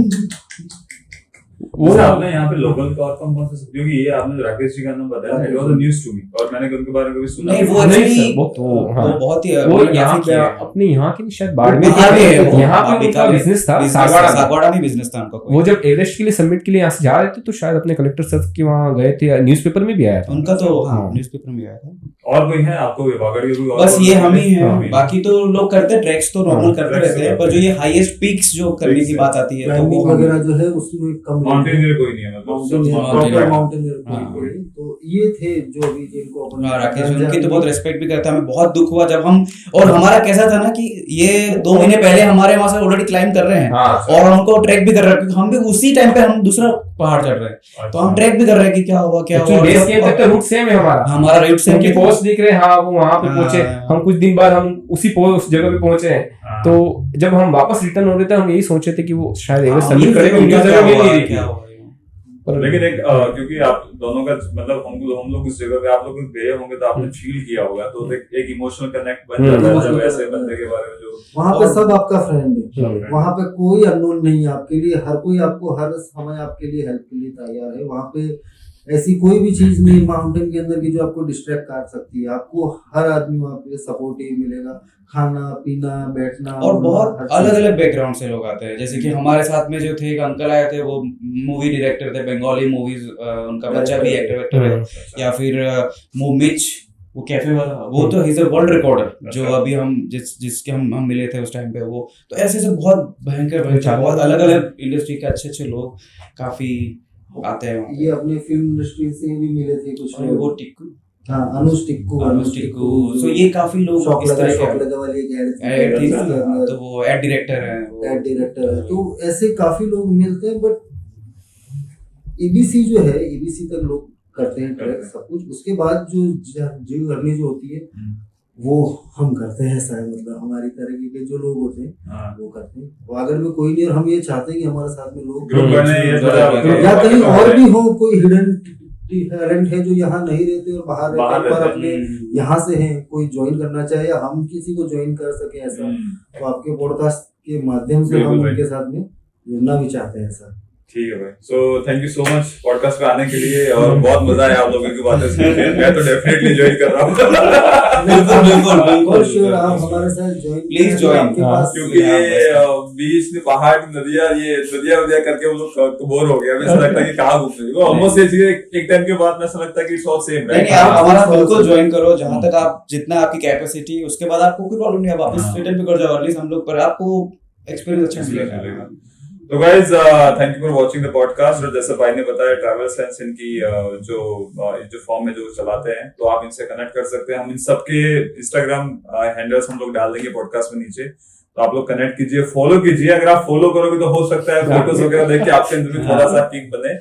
वो वैसे आपने यहाँ पे लोकल और कौन से, क्योंकि ये आपने जो राकेश जी का नाम बताया it was a news to me, और मैंने उनके बारे में कभी सुना नहीं, वो नहीं actually सर, वो तो हाँ। वो बहुत ही वो मतलब यहाँ काफी पे किया है। अपने यहाँ की नहीं, शायद बाड़मेर यहाँ पे है वो, यहाँ हाँ, पे उनका बीकानेर- बिजनेस था business सागवाड़ा में। सागवाड़ा में बिजनेस था उनका कोई। वो जब एवरेस्ट के लिए सबमिट के लिए यहाँ से जा रहे थे तो शायद अपने कलेक्टर सर के वहाँ गए थे, न्यूज़पेपर में भी आया था उनका तो हाँ हाँ। न्यूज़पेपर में आया था। और कोई है आपको विभागढ़ के कोई और बस ये हम ही हाँ। हैं, बाकी तो लोग करते हैं ट्रैक्स तो नॉर्मल करते ट्रैक्स रहते हैं, तो पर जो ये हाईएस्ट पीक्स जो करने Peaks की है। बात आती है तो क्लाइंबिंग वो हम वगैरह जो है उसमें कम माउंटेनियर कोई नहीं है, मतलब सब Mountaineer। माउंटेनियर हाँ। तो ये थे जो अभी जिनको अपन हाँ, राकेश उनकी तो बहुत रिस्पेक्ट भी करता है, हमें बहुत दुख हुआ जब हम, और हमारा कैसा था ना कि ये 2 महीने पहले हमारे वहां से ऑलरेडी क्लाइम कर रहे हैं हाँ और हमको ट्रैक भी कर रहे हैं, क्योंकि हम भी उसी टाइम पे हम दूसरा पहाड़ चढ़ रहे हैं, तो हम ट्रैक भी कर रहे हैं कि क्या हुआ क्या हुआ। बेस कैंप तक तो रूट सेम है हमारा, हमारा रूट से उनकी पोस्ट दिख रहे हैं, हाँ वो वहां पे हाँ। पहुंचे, हम कुछ दिन बाद हम उसी उस जगह पे पहुंचे हैं। हाँ। तो जब हम वापस रिटर्न हो रहे थे हम यही सोचे थे कि वो शायद एवरेस्ट हाँ, सबमिट करेंगे, उनकी जगह मिल नहीं रही थी। क्या हुआ। लेकिन एक क्योंकि आप दोनों का मतलब हम लोग उस जगह पे आप लोग गए होंगे तो आपने फील किया होगा, तो एक इमोशनल कनेक्ट बन जाता है जब ऐसे बंदे के बारे में जो वहाँ पे सब आपका फ्रेंड है, हम्म। वहाँ पे कोई अननोन नहीं है आपके लिए, हर कोई आपको हर समय आपके लिए हेल्प के लिए तैयार है। वहाँ पे ऐसी कोई भी चीज नहीं माउंटेन के अंदर की जो आपको डिस्ट्रैक्ट कर सकती है। आपको हर आदमी वहाँ पे सपोर्टिव मिलेगा, खाना पीना बैठना, और बहुत हर चीज। अलग अलग बैकग्राउंड से लोग आते हैं, जैसे कि हमारे साथ में जो थे एक अंकल आए थे, वो मूवी डायरेक्टर थे, बंगाली मूवीज, उनका बच्चा भी एक्टर है, या फिर मोमिच वो कैफे वाला, वो तो इज अ वर्ल्ड रिकॉर्डर जो अभी हम जिसके हम मिले थे उस टाइम पे। वो तो ऐसे से बहुत भयंकर बहुत अलग अलग इंडस्ट्री के अच्छे अच्छे लोग काफी आते हैं वहाँ ये अपने फिल्म इंडस्ट्री से भी मिले थे कुछ पे। लोग। वो टिक्कू हाँ, अनुज टिक्कू सो ये काफी लोग शॉप इस तरह के लगा वाली एक ऐड थी ना, उसके अंदर तो वो एड डायरेक्टर है वो। एड डायरेक्टर है। तो ऐसे काफी लोग मिलते हैं, बट ईबीसी जो है, ईबीसी तक लोग करते हैं ट्रैक सब कुछ। उसके बाद जो जर्नी जो होती है वो हम करते हैं शायद, मतलब हमारी तरह के जो लोग होते हैं वो करते हैं। वागड़ में कोई नहीं, और हम ये चाहते हैं कि हमारे साथ में लोग ग्रुप बने, ये थोड़ा या कहीं और भी हो, कोई हिडन टैलेंट है जो यहाँ नहीं रहते और बाहर रहते हैं पर अपने यहाँ से हैं, कोई ज्वाइन करना चाहे या हम किसी को ज्वाइन कर सके ऐसा, तो आपके पॉडकास्ट के माध्यम से हम बिल्कुल उनके साथ में जुड़ना भी चाहते हैं सर। ठीक है भाई। So thank you so much podcast पे आने के लिए, और बहुत मजा आया आप लोगों की बातें सुन के। मैं तो डेफिनेटली ज्वाइन कर रहा हूँ। बिल्कुल श्योर, आप हमारे साथ ज्वाइन Please join, आपके हाँ, पास क्योंकि ये बीच में पहाड़ नदियाँ, ये नदियाँ करके हम लोग बोर हो गया। ऐसा लगता है कि कहाँ घूमते वो ऑलमोस्ट ये चीजें एक टाइम के बाद में ऐसा लगता है कि इट्स ऑल सेम, नहीं नहीं, आप हमारा बिल्कुल ज्वाइन करो, जहां तक आप जितना आपकी कैपेसिटी, उसके बाद आपको कोई प्रॉब्लम नहीं है, वापस रिटर्न भी कर जाओ एटलीस्ट हम लोग, पर आपको एक्सपीरियंस अच्छा मिलेगा। तो guys thank you for watching the podcast. और जैसे भाई ने बताया ट्रैवल सेंस इनकी जो फॉर्म में जो चलाते हैं, तो आप इनसे कनेक्ट कर सकते हैं। हम इन सबके इंस्टाग्राम हैंडल्स हम लोग डाल देंगे पॉडकास्ट में नीचे, तो आप लोग कनेक्ट कीजिए, फॉलो कीजिए। अगर आप फॉलो करोगे तो हो सकता है फोटोज वगैरह देख के आपके अंदर भी थोड़ा सा किक बने।